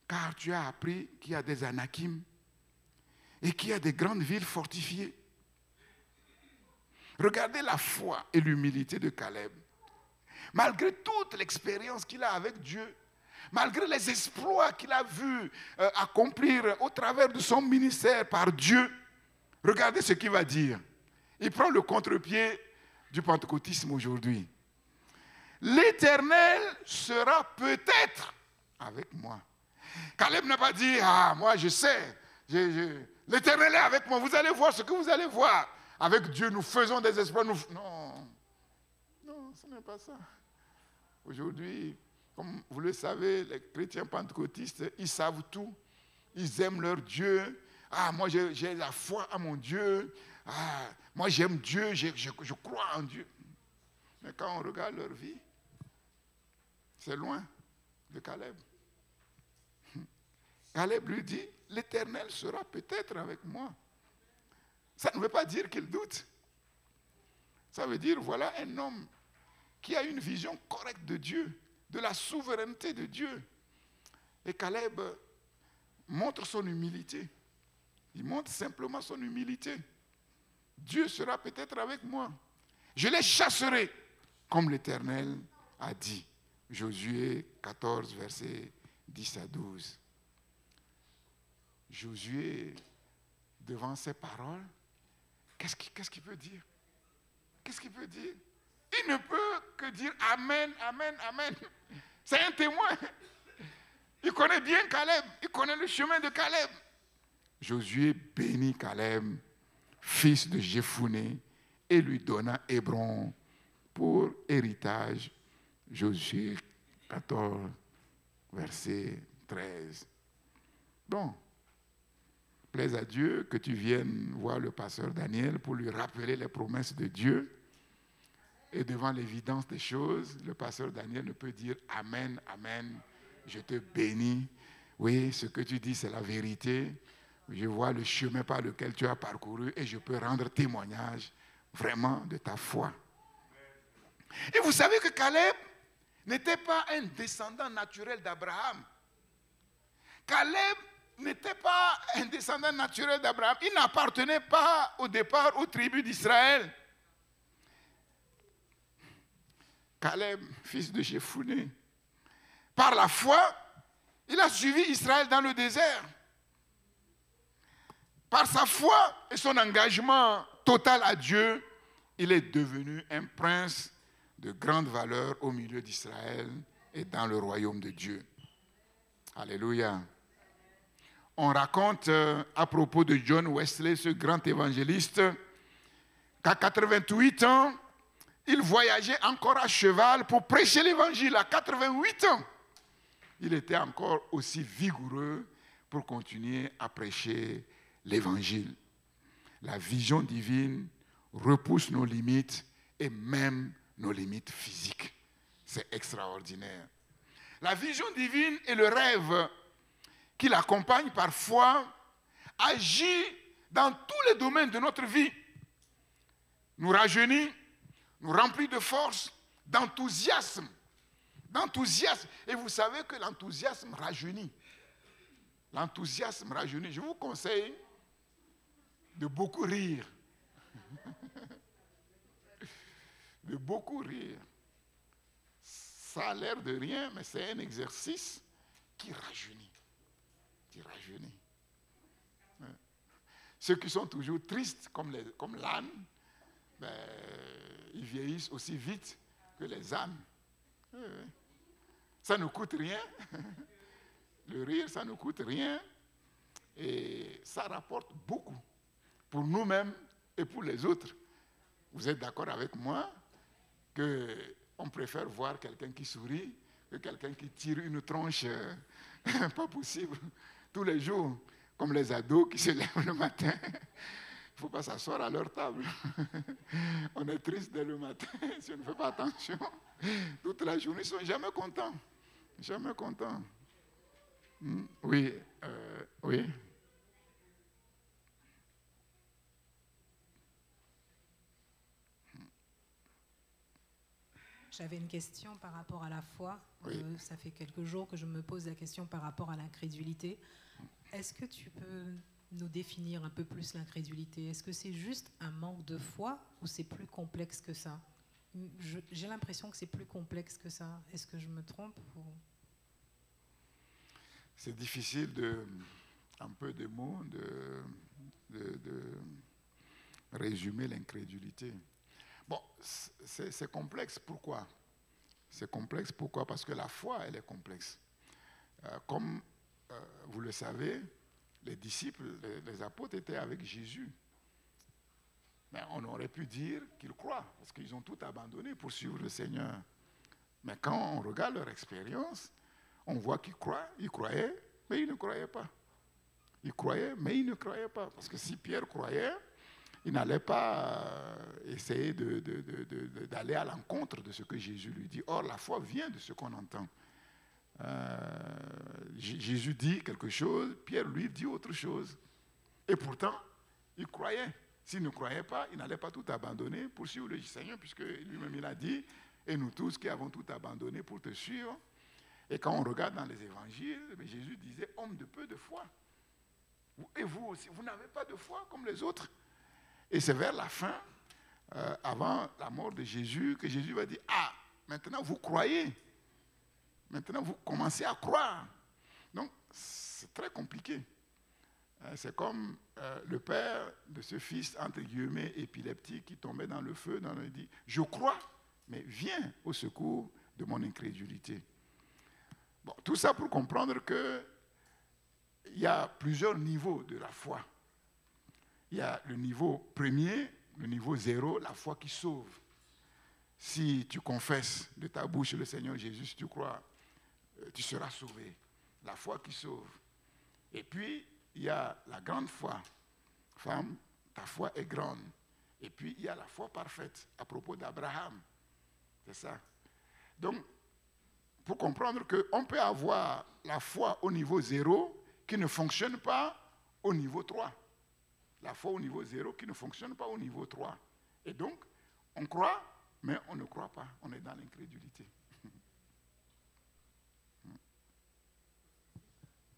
Car tu as appris qu'il y a des Anakim et qu'il y a des grandes villes fortifiées. Regardez la foi et l'humilité de Caleb. Malgré toute l'expérience qu'il a avec Dieu, malgré les exploits qu'il a vus accomplir au travers de son ministère par Dieu, regardez ce qu'il va dire. Il prend le contre-pied du pentecôtisme aujourd'hui. L'Éternel sera peut-être avec moi. Caleb n'a pas dit, ah, moi je sais, l'Éternel est avec moi, vous allez voir ce que vous allez voir. Avec Dieu, nous faisons des exploits. Non, ce n'est pas ça. Aujourd'hui, comme vous le savez, les chrétiens pentecôtistes, ils savent tout. Ils aiment leur Dieu. Ah, moi j'ai la foi à mon Dieu. Ah, moi j'aime Dieu, je crois en Dieu. Mais quand on regarde leur vie, c'est loin de Caleb. Caleb lui dit, l'Éternel sera peut-être avec moi. Ça ne veut pas dire qu'il doute. Ça veut dire, voilà un homme qui a une vision correcte de Dieu, de la souveraineté de Dieu. Et Caleb montre son humilité. Il montre simplement son humilité. Dieu sera peut-être avec moi. Je les chasserai, comme l'Éternel a dit. Josué 14, versets 10 à 12. Josué, devant ces paroles, qu'est-ce qu'il peut dire? Qu'est-ce qu'il peut dire? Il ne peut que dire Amen, Amen, Amen. C'est un témoin. Il connaît bien Caleb. Il connaît le chemin de Caleb. Josué bénit Caleb, fils de Jephuné, et lui donna Hébron pour héritage. Josué 14, verset 13. Bon, plaise à Dieu que tu viennes voir le pasteur Daniel pour lui rappeler les promesses de Dieu. Et devant l'évidence des choses, le pasteur Daniel ne peut dire Amen, Amen, je te bénis. Oui, ce que tu dis, c'est la vérité. Je vois le chemin par lequel tu as parcouru et je peux rendre témoignage vraiment de ta foi. Et vous savez que Caleb n'était pas un descendant naturel d'Abraham. Caleb n'était pas un descendant naturel d'Abraham. Il n'appartenait pas au départ aux tribus d'Israël. Caleb, fils de Jephuné, par la foi, il a suivi Israël dans le désert. Par sa foi et son engagement total à Dieu, il est devenu un prince de grande valeur au milieu d'Israël et dans le royaume de Dieu. Alléluia. On raconte à propos de John Wesley, ce grand évangéliste, qu'à 88 ans, il voyageait encore à cheval pour prêcher l'évangile à 88 ans. Il était encore aussi vigoureux pour continuer à prêcher l'évangile. La vision divine repousse nos limites et même nos limites physiques. C'est extraordinaire. La vision divine et le rêve qui l'accompagne parfois agit dans tous les domaines de notre vie. Nous rajeunit, nous remplit de force, d'enthousiasme. Et vous savez que l'enthousiasme rajeunit. L'enthousiasme rajeunit. Je vous conseille de beaucoup rire. De beaucoup rire. Ça a l'air de rien, mais c'est un exercice qui rajeunit. Ceux qui sont toujours tristes comme l'âne, ben, ils vieillissent aussi vite que les ânes. Ça ne coûte rien. Le rire, ça ne coûte rien. Et ça rapporte beaucoup pour nous-mêmes et pour les autres. Vous êtes d'accord avec moi qu'on préfère voir quelqu'un qui sourit que quelqu'un qui tire une tronche pas possible tous les jours, comme les ados qui se lèvent le matin. Il ne faut pas s'asseoir à leur table. On est triste dès le matin si on ne fait pas attention. Toute la journée, ils ne sont jamais contents. Jamais contents. Oui, oui. J'avais une question par rapport à la foi. Oui. Ça fait quelques jours que je me pose la question par rapport à l'incrédulité. Est-ce que tu peux nous définir un peu plus l'incrédulité? Est-ce que c'est juste un manque de foi ou c'est plus complexe que ça? J'ai l'impression que c'est plus complexe que ça. Est-ce que je me trompe ou... C'est difficile un peu de mots, de résumer l'incrédulité. Bon, c'est complexe. Pourquoi? C'est complexe. Pourquoi? Parce que la foi, elle est complexe. Comme vous le savez, les disciples, les apôtres étaient avec Jésus. Mais on aurait pu dire qu'ils croient, parce qu'ils ont tout abandonné pour suivre le Seigneur. Mais quand on regarde leur expérience, on voit qu'ils croyaient, mais ils ne croyaient pas. Ils croyaient, mais ils ne croyaient pas. Parce que si Pierre croyait, il n'allait pas essayer d'aller à l'encontre de ce que Jésus lui dit. Or, la foi vient de ce qu'on entend. Jésus dit quelque chose, Pierre lui dit autre chose. Et pourtant, il croyait. S'il ne croyait pas, il n'allait pas tout abandonner pour suivre le Seigneur, puisque lui-même il a dit, et nous tous qui avons tout abandonné pour te suivre. Et quand on regarde dans les évangiles, Jésus disait, homme de peu de foi. Et vous aussi, vous n'avez pas de foi comme les autres. Et c'est vers la fin, avant la mort de Jésus, que Jésus va dire, ah, maintenant vous croyez. Maintenant vous commencez à croire. Donc, c'est très compliqué. C'est comme le père de ce fils, entre guillemets, épileptique, qui tombait dans le feu, il dit, je crois, mais viens au secours de mon incrédulité. Bon, tout ça pour comprendre qu'il y a plusieurs niveaux de la foi. Il y a le niveau premier, le niveau 0, la foi qui sauve. Si tu confesses de ta bouche le Seigneur Jésus, si tu crois, tu seras sauvé. La foi qui sauve. Et puis, il y a la grande foi. Femme, ta foi est grande. Et puis, il y a la foi parfaite, à propos d'Abraham. C'est ça. Donc, pour comprendre qu'on peut avoir la foi au niveau 0 qui ne fonctionne pas au niveau 3. La foi au niveau 0 qui ne fonctionne pas au niveau 3. Et donc, on croit, mais on ne croit pas. On est dans l'incrédulité.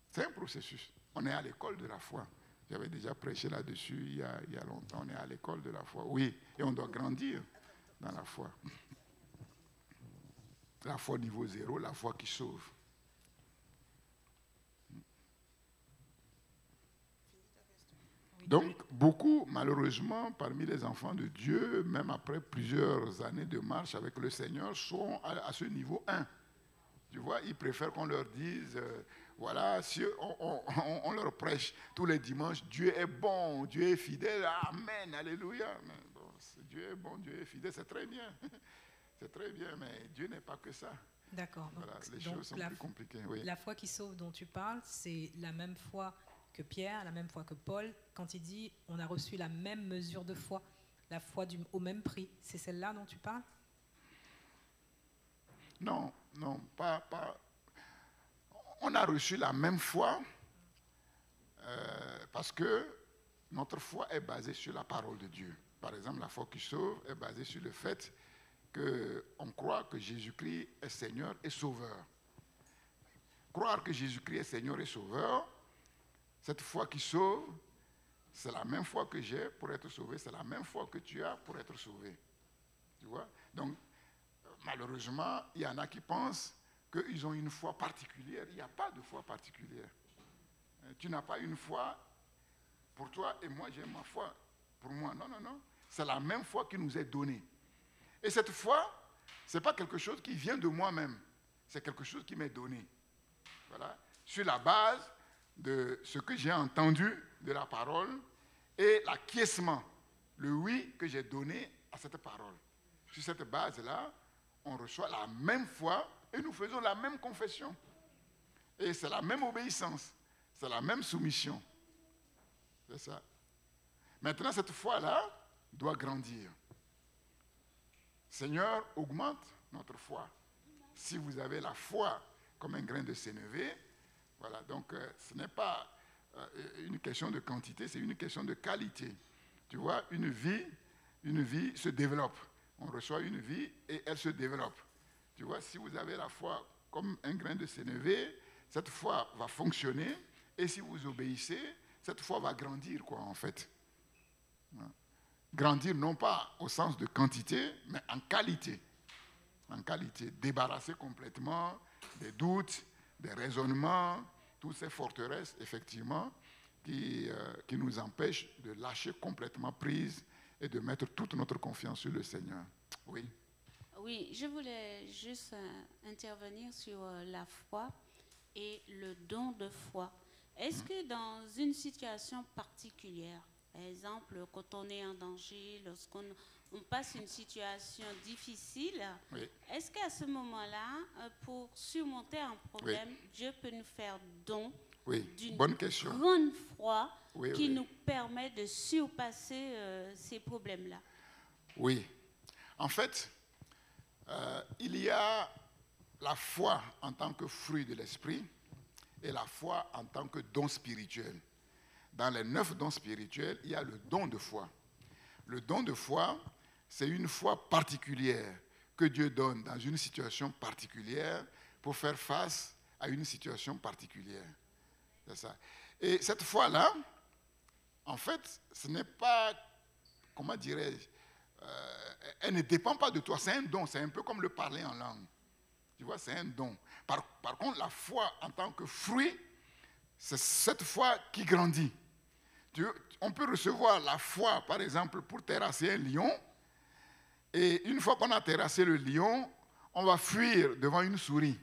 C'est un processus. On est à l'école de la foi. J'avais déjà prêché là-dessus il y a longtemps. On est à l'école de la foi. Oui, et on doit grandir dans la foi. La foi niveau 0, la foi qui sauve. Donc, beaucoup, malheureusement, parmi les enfants de Dieu, même après plusieurs années de marche avec le Seigneur, sont à ce niveau 1. Tu vois, ils préfèrent qu'on leur dise, voilà, si on leur prêche tous les dimanches, Dieu est bon, Dieu est fidèle, amen, alléluia. Mais bon, Dieu est bon, Dieu est fidèle, c'est très bien. C'est très bien, mais Dieu n'est pas que ça. D'accord. Voilà, les choses sont plus compliquées. Oui. La foi qui sauve dont tu parles, c'est la même foi que Pierre, la même foi que Paul, quand il dit on a reçu la même mesure de foi, la foi au même prix. C'est celle-là dont tu parles? Non, pas. On a reçu la même foi parce que notre foi est basée sur la parole de Dieu. Par exemple, la foi qui sauve est basée sur le fait qu'on croit que Jésus-Christ est Seigneur et Sauveur. Croire que Jésus-Christ est Seigneur et Sauveur, cette foi qui sauve, c'est la même foi que j'ai pour être sauvé, c'est la même foi que tu as pour être sauvé. Tu vois? Donc, malheureusement, il y en a qui pensent qu'ils ont une foi particulière. Il n'y a pas de foi particulière. Tu n'as pas une foi pour toi et moi j'ai ma foi pour moi. Non. C'est la même foi qui nous est donnée. Et cette foi, ce n'est pas quelque chose qui vient de moi-même. C'est quelque chose qui m'est donné. Voilà. Sur la base de ce que j'ai entendu de la parole et l'acquiescement, le oui que j'ai donné à cette parole. Sur cette base-là, on reçoit la même foi et nous faisons la même confession. Et c'est la même obéissance, c'est la même soumission. C'est ça. Maintenant, cette foi-là doit grandir. Seigneur, augmente notre foi. Si vous avez la foi comme un grain de sénévé, voilà, donc ce n'est pas une question de quantité, c'est une question de qualité. Tu vois, une vie se développe. On reçoit une vie et elle se développe. Tu vois, si vous avez la foi comme un grain de sénévé, cette foi va fonctionner et si vous obéissez, cette foi va grandir, quoi, en fait. Grandir non pas au sens de quantité, mais en qualité. En qualité, débarrasser complètement des doutes, des raisonnements, toutes ces forteresses, effectivement, qui nous empêchent de lâcher complètement prise et de mettre toute notre confiance sur le Seigneur. Oui. Oui, je voulais juste intervenir sur la foi et le don de foi. Est-ce que dans une situation particulière, par exemple, quand on est en danger, lorsqu'on passe une situation difficile, oui. Est-ce qu'à ce moment-là, pour surmonter un problème, oui. Dieu peut nous faire don d'une grande foi qui nous permet de surpasser ces problèmes-là? Oui. En fait, il y a la foi en tant que fruit de l'esprit et la foi en tant que don spirituel. Dans les 9 dons spirituels, il y a le don de foi. Le don de foi, c'est une foi particulière que Dieu donne dans une situation particulière pour faire face à une situation particulière. C'est ça. Et cette foi-là, en fait, ce n'est pas, comment dirais-je, elle ne dépend pas de toi, c'est un don, c'est un peu comme le parler en langue. Tu vois, c'est un don. Par contre, la foi en tant que fruit, c'est cette foi qui grandit. On peut recevoir la foi, par exemple, pour terrasser un lion, et une fois qu'on a terrassé le lion, on va fuir devant une souris.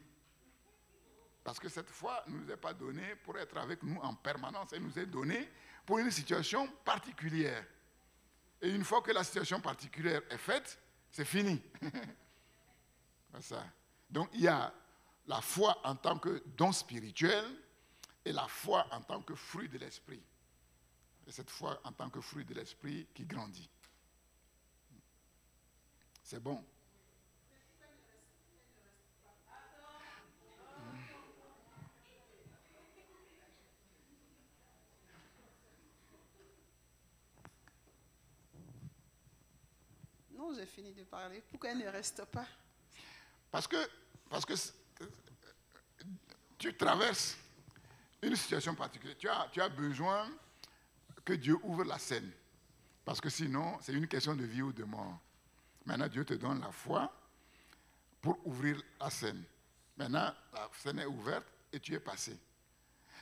Parce que cette foi ne nous est pas donnée pour être avec nous en permanence, elle nous est donnée pour une situation particulière. Et une fois que la situation particulière est faite, c'est fini. C'est ça. Donc il y a la foi en tant que don spirituel et la foi en tant que fruit de l'esprit. Et cette foi en tant que fruit de l'esprit qui grandit. C'est bon. Non, j'ai fini de parler. Pourquoi elle ne reste pas? Parce que tu traverses une situation particulière. Tu as besoin que Dieu ouvre la scène. Parce que sinon, c'est une question de vie ou de mort. Maintenant, Dieu te donne la foi pour ouvrir la scène. Maintenant, la scène est ouverte et tu es passé.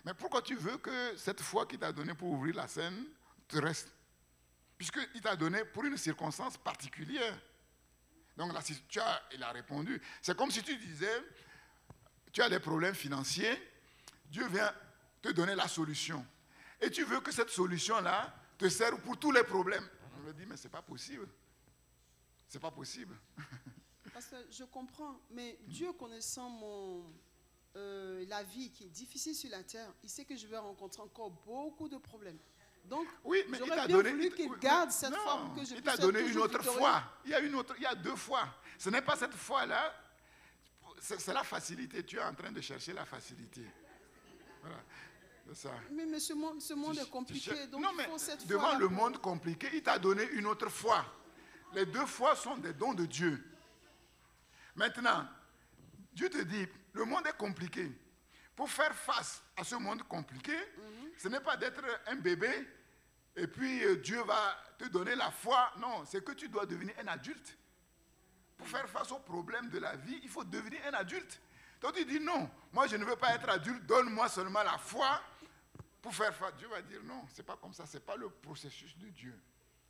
Mais pourquoi tu veux que cette foi qu'il t'a donnée pour ouvrir la scène te reste? Puisqu'il t'a donné pour une circonstance particulière. Donc là, il a répondu. C'est comme si tu disais, tu as des problèmes financiers, Dieu vient te donner la solution. Et tu veux que cette solution-là te serve pour tous les problèmes. On me dit, mais ce n'est pas possible. C'est pas possible. Parce que je comprends, mais Dieu connaissant la vie qui est difficile sur la terre, il sait que je vais rencontrer encore beaucoup de problèmes. Donc, oui, mais j'aurais bien voulu qu'il garde cette foi pour que je puisse il t'a donné une autre victorieux. foi. Il y a deux fois. Ce n'est pas cette foi-là, c'est la facilité. Tu es en train de chercher la facilité. Voilà, c'est ça. Mais ce monde est compliqué, donc non, il faut cette foi. Devant le monde compliqué, il t'a donné une autre foi. Les deux fois sont des dons de Dieu. Maintenant, Dieu te dit, le monde est compliqué. Pour faire face à ce monde compliqué, ce n'est pas d'être un bébé et puis Dieu va te donner la foi. Non, c'est que tu dois devenir un adulte. Pour faire face aux problèmes de la vie, il faut devenir un adulte. Donc tu dis non, moi je ne veux pas être adulte, donne-moi seulement la foi pour faire face. Dieu va dire non, c'est pas comme ça, c'est pas le processus de Dieu.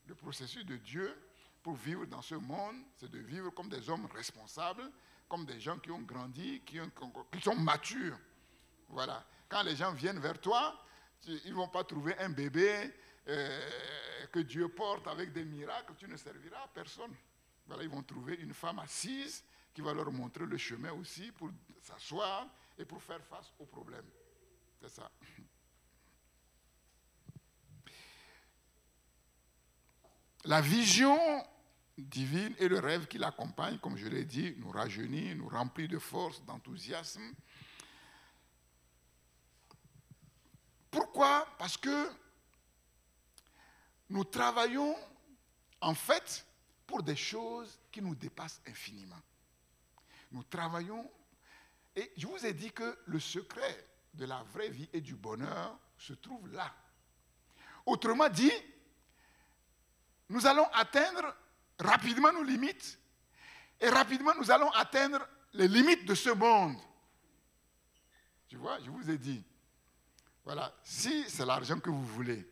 Le processus de Dieu pour vivre dans ce monde, c'est de vivre comme des hommes responsables, comme des gens qui ont grandi, qui sont matures. Voilà. Quand les gens viennent vers toi, ils ne vont pas trouver un bébé que Dieu porte avec des miracles, tu ne serviras à personne. Voilà, ils vont trouver une femme assise qui va leur montrer le chemin aussi pour s'asseoir et pour faire face aux problèmes. C'est ça. La vision divine et le rêve qui l'accompagne, comme je l'ai dit, nous rajeunit, nous remplit de force, d'enthousiasme. Pourquoi? Parce que nous travaillons en fait pour des choses qui nous dépassent infiniment. Nous travaillons, et je vous ai dit que le secret de la vraie vie et du bonheur se trouve là. Autrement dit, nous allons atteindre rapidement nos limites et rapidement nous allons atteindre les limites de ce monde. Tu vois, je vous ai dit, voilà, si c'est l'argent que vous voulez,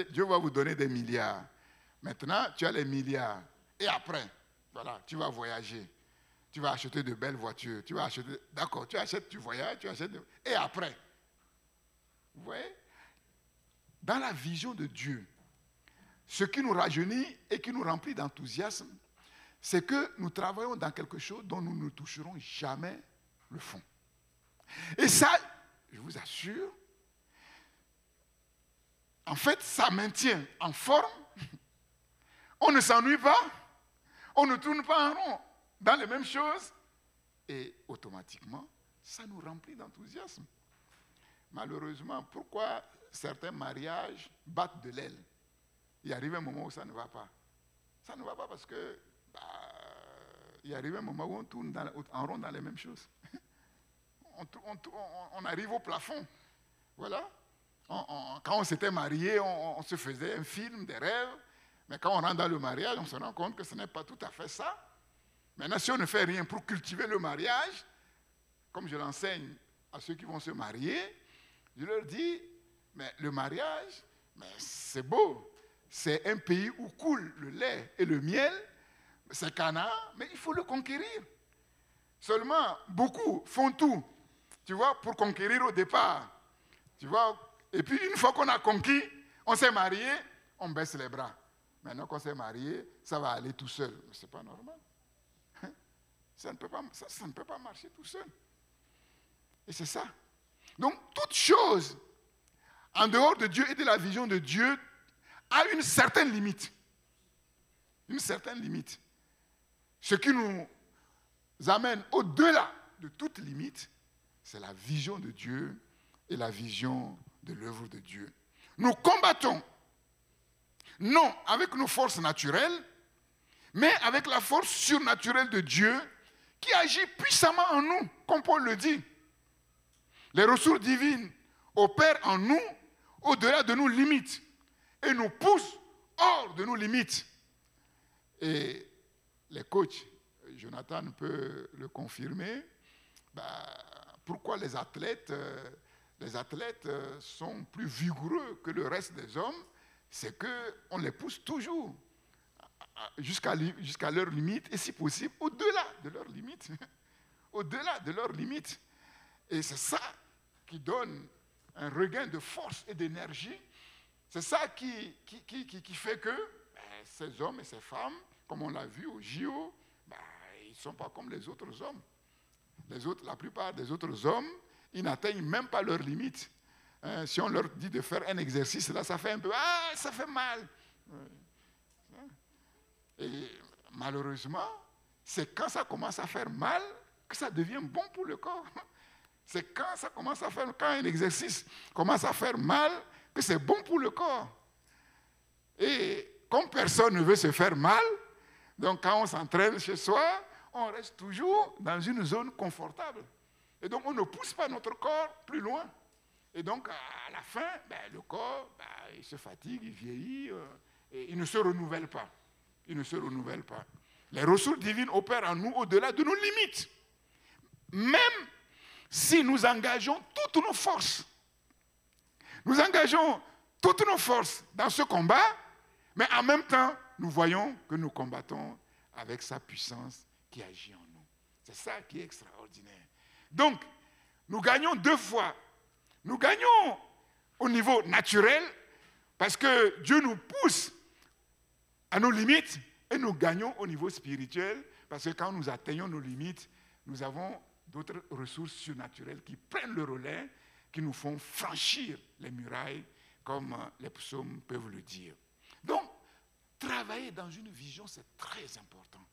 Dieu va vous donner des milliards. Maintenant, tu as les milliards. Et après, voilà, tu vas voyager. Tu vas acheter de belles voitures. Tu vas acheter, d'accord, tu achètes, tu voyages, tu achètes. Et après, vous voyez, dans la vision de Dieu, ce qui nous rajeunit et qui nous remplit d'enthousiasme, c'est que nous travaillons dans quelque chose dont nous ne toucherons jamais le fond. Et ça, je vous assure, en fait, ça maintient en forme. On ne s'ennuie pas, on ne tourne pas en rond dans les mêmes choses, et automatiquement, ça nous remplit d'enthousiasme. Malheureusement, pourquoi certains mariages battent de l'aile? Il arrive un moment où ça ne va pas. Ça ne va pas parce que il arrive un moment où on tourne en rond dans les mêmes choses. On arrive au plafond. Voilà. Quand on s'était marié, on se faisait un film, des rêves. Mais quand on rentre dans le mariage, on se rend compte que ce n'est pas tout à fait ça. Maintenant, si on ne fait rien pour cultiver le mariage, comme je l'enseigne à ceux qui vont se marier, je leur dis, mais le mariage, mais c'est beau. C'est un pays où coule le lait et le miel, c'est Canaan, mais il faut le conquérir. Seulement, beaucoup font tout, tu vois, pour conquérir au départ. Tu vois, et puis une fois qu'on a conquis, on s'est marié, on baisse les bras. Maintenant qu'on s'est marié, ça va aller tout seul. Mais ce n'est pas normal. Ça ne peut pas marcher tout seul. Et c'est ça. Donc, toute chose en dehors de Dieu et de la vision de Dieu a une certaine limite. Une certaine limite. Ce qui nous amène au-delà de toute limite, c'est la vision de Dieu et la vision de l'œuvre de Dieu. Nous combattons, non avec nos forces naturelles, mais avec la force surnaturelle de Dieu qui agit puissamment en nous, comme Paul le dit. Les ressources divines opèrent en nous au-delà de nos limites et nous poussent hors de nos limites. Et les coachs, Jonathan peut le confirmer, pourquoi les athlètes sont plus vigoureux que le reste des hommes, c'est qu'on les pousse toujours jusqu'à leur limite, et si possible, au-delà de leur limite. Au-delà de leur limite. Et c'est ça qui donne un regain de force et d'énergie. C'est ça qui fait que ces hommes et ces femmes comme on l'a vu au JO, ils ne sont pas comme les autres hommes. La plupart des autres hommes, ils n'atteignent même pas leurs limites. Si on leur dit de faire un exercice, là, ça fait un peu, ça fait mal. Et malheureusement, c'est quand ça commence à faire mal que ça devient bon pour le corps. C'est quand un exercice commence à faire mal que c'est bon pour le corps. Et comme personne ne veut se faire mal, donc quand on s'entraîne chez soi, on reste toujours dans une zone confortable. Et donc on ne pousse pas notre corps plus loin. Et donc à la fin, le corps, il se fatigue, il vieillit, et il ne se renouvelle pas. Il ne se renouvelle pas. Les ressources divines opèrent en nous au-delà de nos limites. Même si nous engageons toutes nos forces. Nous engageons toutes nos forces dans ce combat, mais en même temps, nous voyons que nous combattons avec sa puissance qui agit en nous. C'est ça qui est extraordinaire. Donc, nous gagnons 2 fois. Nous gagnons au niveau naturel parce que Dieu nous pousse à nos limites et nous gagnons au niveau spirituel parce que quand nous atteignons nos limites, nous avons d'autres ressources surnaturelles qui prennent le relais, qui nous font franchir les murailles, comme les psaumes peuvent le dire. Donc, travailler dans une vision, c'est très important.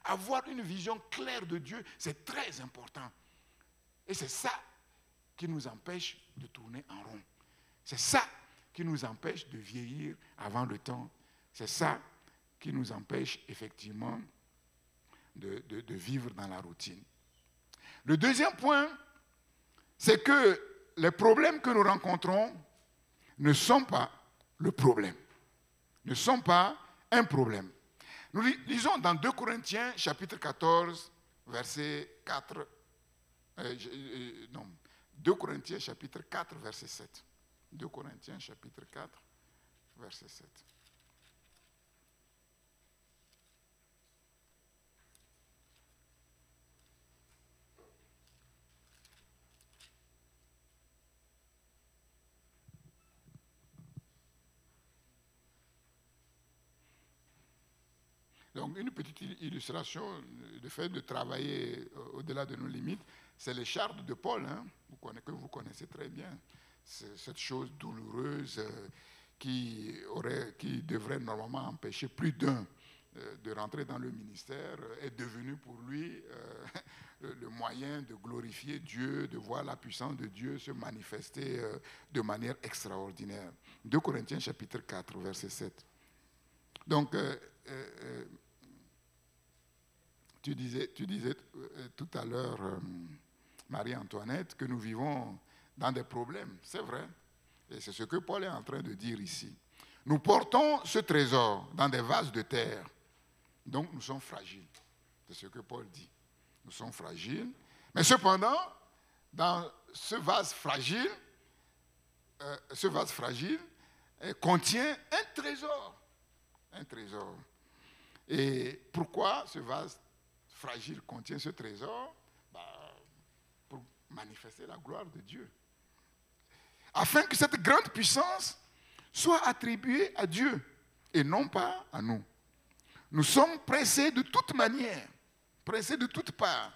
Avoir une vision claire de Dieu, c'est très important. Et c'est ça qui nous empêche de tourner en rond. C'est ça qui nous empêche de vieillir avant le temps. C'est ça qui nous empêche effectivement de vivre dans la routine. Le deuxième point, c'est que les problèmes que nous rencontrons ne sont pas le problème, ne sont pas un problème. Nous lisons dans 2 Corinthiens, chapitre 14, verset 4. 2 Corinthiens, chapitre 4, verset 7. 2 Corinthiens, chapitre 4, verset 7. Donc, une petite illustration du fait de travailler au-delà de nos limites, c'est l'écharpe de Paul, que vous connaissez très bien. C'est cette chose douloureuse qui devrait normalement empêcher plus d'un de rentrer dans le ministère, est devenue pour lui le moyen de glorifier Dieu, de voir la puissance de Dieu se manifester de manière extraordinaire. 2 Corinthiens chapitre 4, verset 7. Donc, tu disais tout à l'heure, Marie-Antoinette, que nous vivons dans des problèmes. C'est vrai. Et c'est ce que Paul est en train de dire ici. Nous portons ce trésor dans des vases de terre. Donc nous sommes fragiles. C'est ce que Paul dit. Nous sommes fragiles. Mais cependant, dans ce vase fragile contient un trésor. Un trésor. Et pourquoi ce vase fragile contient ce trésor? Pour manifester la gloire de Dieu. Afin que cette grande puissance soit attribuée à Dieu et non pas à nous. Nous sommes pressés de toute manière, pressés de toutes parts,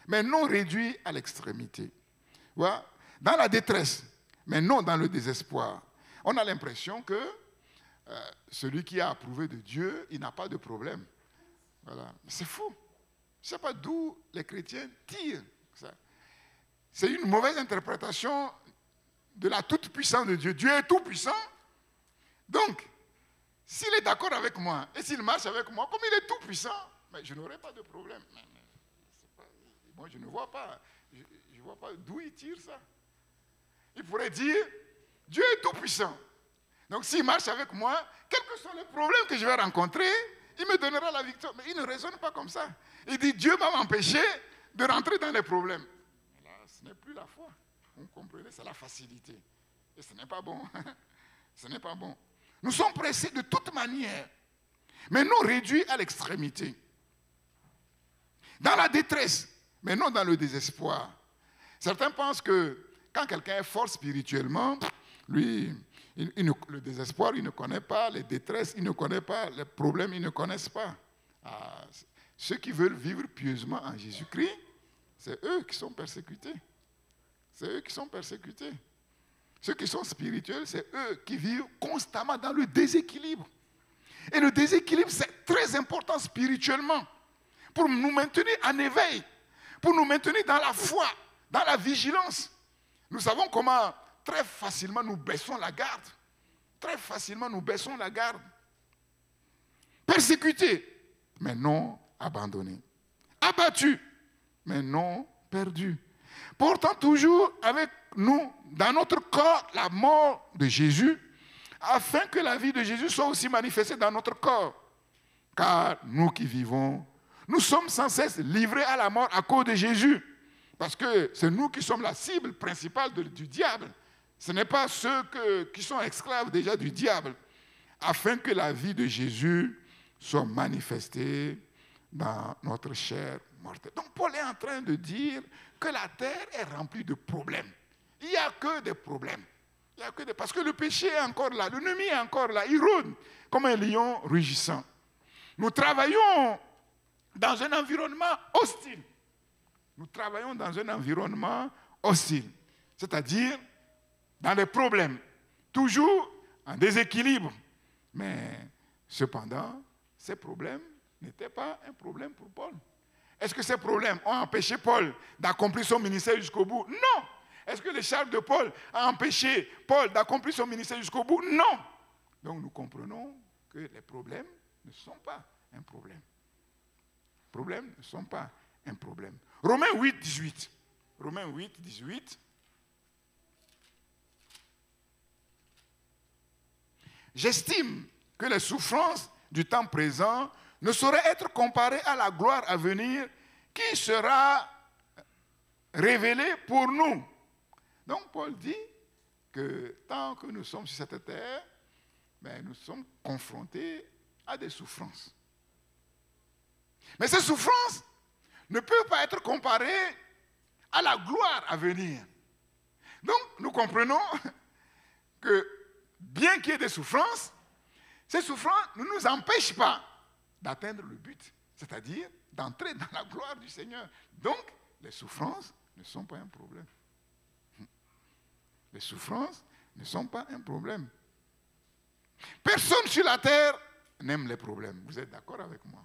mais non réduits à l'extrémité. Voilà. Dans la détresse, mais non dans le désespoir. On a l'impression que celui qui a approuvé de Dieu, il n'a pas de problème. Voilà. C'est faux. Je ne sais pas d'où les chrétiens tirent ça. C'est une mauvaise interprétation de la toute-puissance de Dieu. Dieu est tout-puissant. Donc, s'il est d'accord avec moi et s'il marche avec moi, comme il est tout-puissant, mais je n'aurai pas de problème. Moi, je ne vois pas. Je ne vois pas d'où il tire ça. Il pourrait dire, Dieu est tout-puissant. Donc, s'il marche avec moi, quels que soient les problèmes que je vais rencontrer, il me donnera la victoire. Mais il ne raisonne pas comme ça. Il dit, Dieu va m'empêcher de rentrer dans les problèmes. Mais là, ce n'est plus la foi. Vous comprenez, c'est la facilité. Et ce n'est pas bon. Ce n'est pas bon. Nous sommes pressés de toute manière, mais non réduits à l'extrémité. Dans la détresse, mais non dans le désespoir. Certains pensent que quand quelqu'un est fort spirituellement, lui, le désespoir, il ne connaît pas, les détresses, il ne connaît pas, les problèmes, ils ne connaissent pas. Ah, ceux qui veulent vivre pieusement en Jésus-Christ, c'est eux qui sont persécutés. C'est eux qui sont persécutés. Ceux qui sont spirituels, c'est eux qui vivent constamment dans le déséquilibre. Et le déséquilibre, c'est très important spirituellement pour nous maintenir en éveil, pour nous maintenir dans la foi, dans la vigilance. Nous savons comment très facilement nous baissons la garde. Très facilement nous baissons la garde. Persécutés, mais non abandonnés. Abattus, mais non perdus. Portant toujours avec nous, dans notre corps, la mort de Jésus, afin que la vie de Jésus soit aussi manifestée dans notre corps. Car nous qui vivons, nous sommes sans cesse livrés à la mort à cause de Jésus. Parce que c'est nous qui sommes la cible principale du diable. Ce n'est pas ceux qui sont esclaves déjà du diable. Afin que la vie de Jésus soit manifestée dans notre chair mortelle. Donc Paul est en train de dire que la terre est remplie de problèmes. Il n'y a que des problèmes. Parce que le péché est encore là, l'ennemi est encore là, il rôde comme un lion rugissant. Nous travaillons dans un environnement hostile. Nous travaillons dans un environnement hostile, c'est-à-dire dans les problèmes, toujours en déséquilibre. Mais cependant, ces problèmes n'étaient pas un problème pour Paul. Est-ce que ces problèmes ont empêché Paul d'accomplir son ministère jusqu'au bout? Non. Est-ce que les charges de Paul ont empêché Paul d'accomplir son ministère jusqu'au bout? Non. Donc nous comprenons que les problèmes ne sont pas un problème. Les problèmes ne sont pas un problème. Romains 8, 18. Romains 8, 18. J'estime que les souffrances du temps présent ne sauraient être comparées à la gloire à venir qui sera révélée pour nous. Donc Paul dit que tant que nous sommes sur cette terre, nous sommes confrontés à des souffrances. Mais ces souffrances ne peuvent pas être comparées à la gloire à venir. Donc nous comprenons que bien qu'il y ait des souffrances, ces souffrances ne nous empêchent pas d'atteindre le but, c'est-à-dire d'entrer dans la gloire du Seigneur. Donc les souffrances ne sont pas un problème. Les souffrances ne sont pas un problème. Personne sur la terre n'aime les problèmes. Vous êtes d'accord avec moi?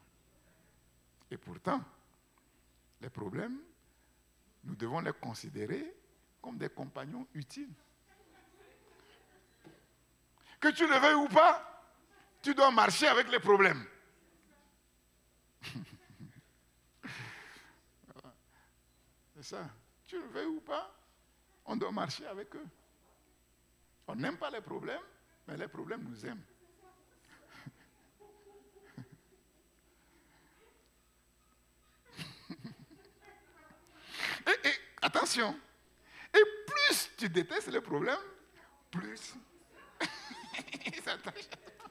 Et pourtant, les problèmes, nous devons les considérer comme des compagnons utiles. Que tu le veuilles ou pas, tu dois marcher avec les problèmes. C'est ça. Tu le veuilles ou pas, on doit marcher avec eux. On n'aime pas les problèmes, mais les problèmes nous aiment. Et attention, et plus tu détestes les problèmes, plus ils s'attachent à toi.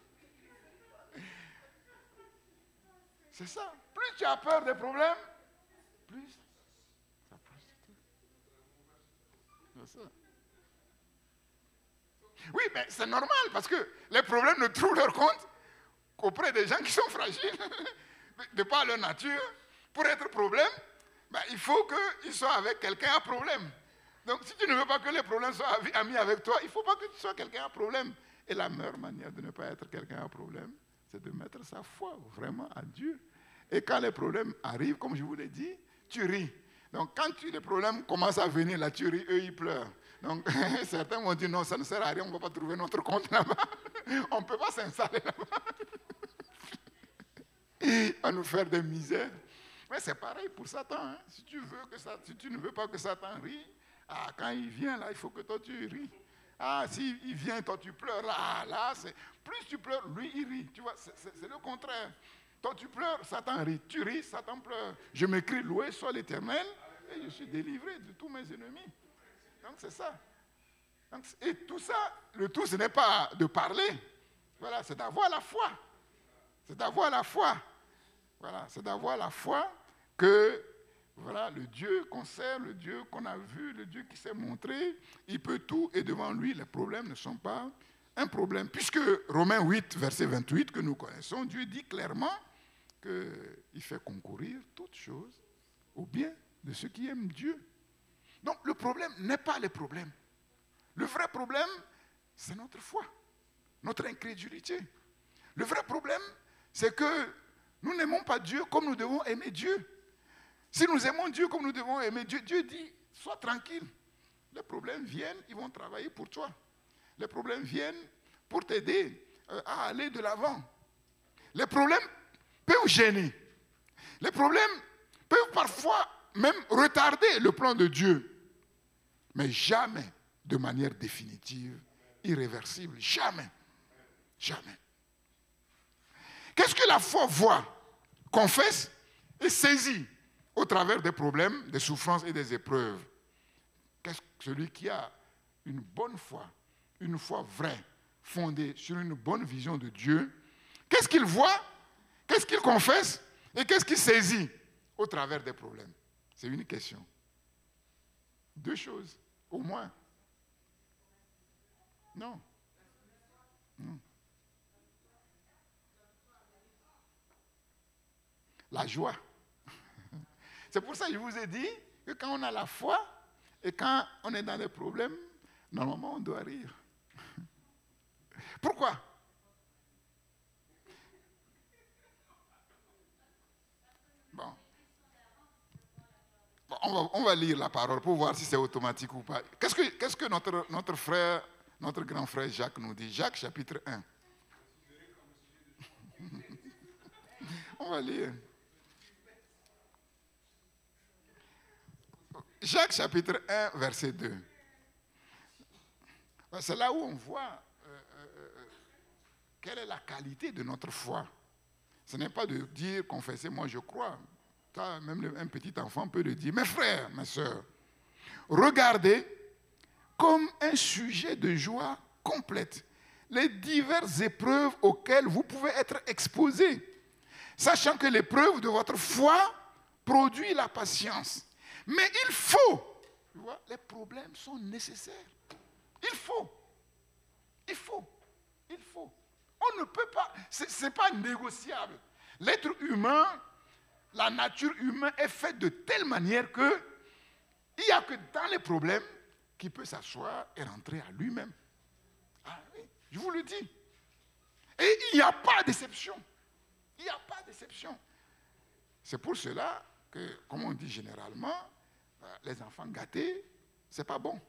C'est ça. Plus tu as peur des problèmes, plus ça approche de toi. C'est ça. Oui, mais c'est normal parce que les problèmes ne trouvent leur compte qu'auprès des gens qui sont fragiles. De par leur nature, pour être problème, il faut qu'ils soient avec quelqu'un à problème. Donc si tu ne veux pas que les problèmes soient amis avec toi, il ne faut pas que tu sois quelqu'un à problème. Et la meilleure manière de ne pas être quelqu'un à problème, c'est de mettre sa foi vraiment à Dieu. Et quand les problèmes arrivent, comme je vous l'ai dit, tu ris. Donc quand les problèmes commencent à venir, là tu ris, eux ils pleurent. Donc certains vont dire non, ça ne sert à rien, on ne va pas trouver notre compte là-bas. On ne peut pas s'installer là-bas. À nous faire des misères. Mais c'est pareil pour Satan. Hein. Si tu ne veux pas que Satan rie, quand il vient là, il faut que toi tu ris. S'il vient, toi tu pleures, plus tu pleures, lui il rit. Tu vois, c'est le contraire. Toi tu pleures, Satan rit. Tu ris, Satan pleure. Je m'écris, loué soit l'Éternel, et je suis délivré de tous mes ennemis. Donc c'est ça. Donc, et tout ça, le tout, ce n'est pas de parler. Voilà, c'est d'avoir la foi. C'est d'avoir la foi. Voilà, c'est d'avoir la foi que voilà, le Dieu qu'on sert, le Dieu qu'on a vu, le Dieu qui s'est montré, il peut tout et devant lui, les problèmes ne sont pas un problème. Puisque Romains 8, verset 28, que nous connaissons, Dieu dit clairement qu'il fait concourir toutes choses au bien de ceux qui aiment Dieu. Donc le problème n'est pas le problème. Le vrai problème, c'est notre foi, notre incrédulité. Le vrai problème, c'est que nous n'aimons pas Dieu comme nous devons aimer Dieu. Si nous aimons Dieu comme nous devons aimer Dieu, Dieu dit, sois tranquille. Les problèmes viennent, ils vont travailler pour toi. Les problèmes viennent pour t'aider à aller de l'avant. Les problèmes peuvent gêner. Les problèmes peuvent parfois même retarder le plan de Dieu. Mais jamais de manière définitive, irréversible. Jamais. Jamais. Qu'est-ce que la foi voit, confesse et saisit au travers des problèmes, des souffrances et des épreuves? Celui qui a une bonne foi, une foi vraie, fondée sur une bonne vision de Dieu, qu'est-ce qu'il voit, qu'est-ce qu'il confesse et qu'est-ce qu'il saisit au travers des problèmes? C'est une question. Deux choses, au moins. Non. Non. La joie. C'est pour ça que je vous ai dit que quand on a la foi et quand on est dans des problèmes, normalement on doit rire. Pourquoi? Bon. On va lire la parole pour voir si c'est automatique ou pas. Qu'est-ce que notre frère, notre grand frère Jacques nous dit? Jacques chapitre 1. On va lire. Jacques chapitre 1, verset 2. C'est là où on voit quelle est la qualité de notre foi. Ce n'est pas de dire, confesser, moi je crois. Même un petit enfant peut le dire. Mes frères, mes sœurs, regardez comme un sujet de joie complète les diverses épreuves auxquelles vous pouvez être exposés, sachant que l'épreuve de votre foi produit la patience. Mais il faut, tu vois, les problèmes sont nécessaires. Il faut. On ne peut pas, ce n'est pas négociable. L'être humain, la nature humaine est faite de telle manière que il n'y a que dans les problèmes qu'il peut s'asseoir et rentrer à lui-même. Ah oui, je vous le dis. Et il n'y a pas d'exception. Il n'y a pas d'exception. C'est pour cela que, comme on dit généralement, les enfants gâtés, c'est pas bon.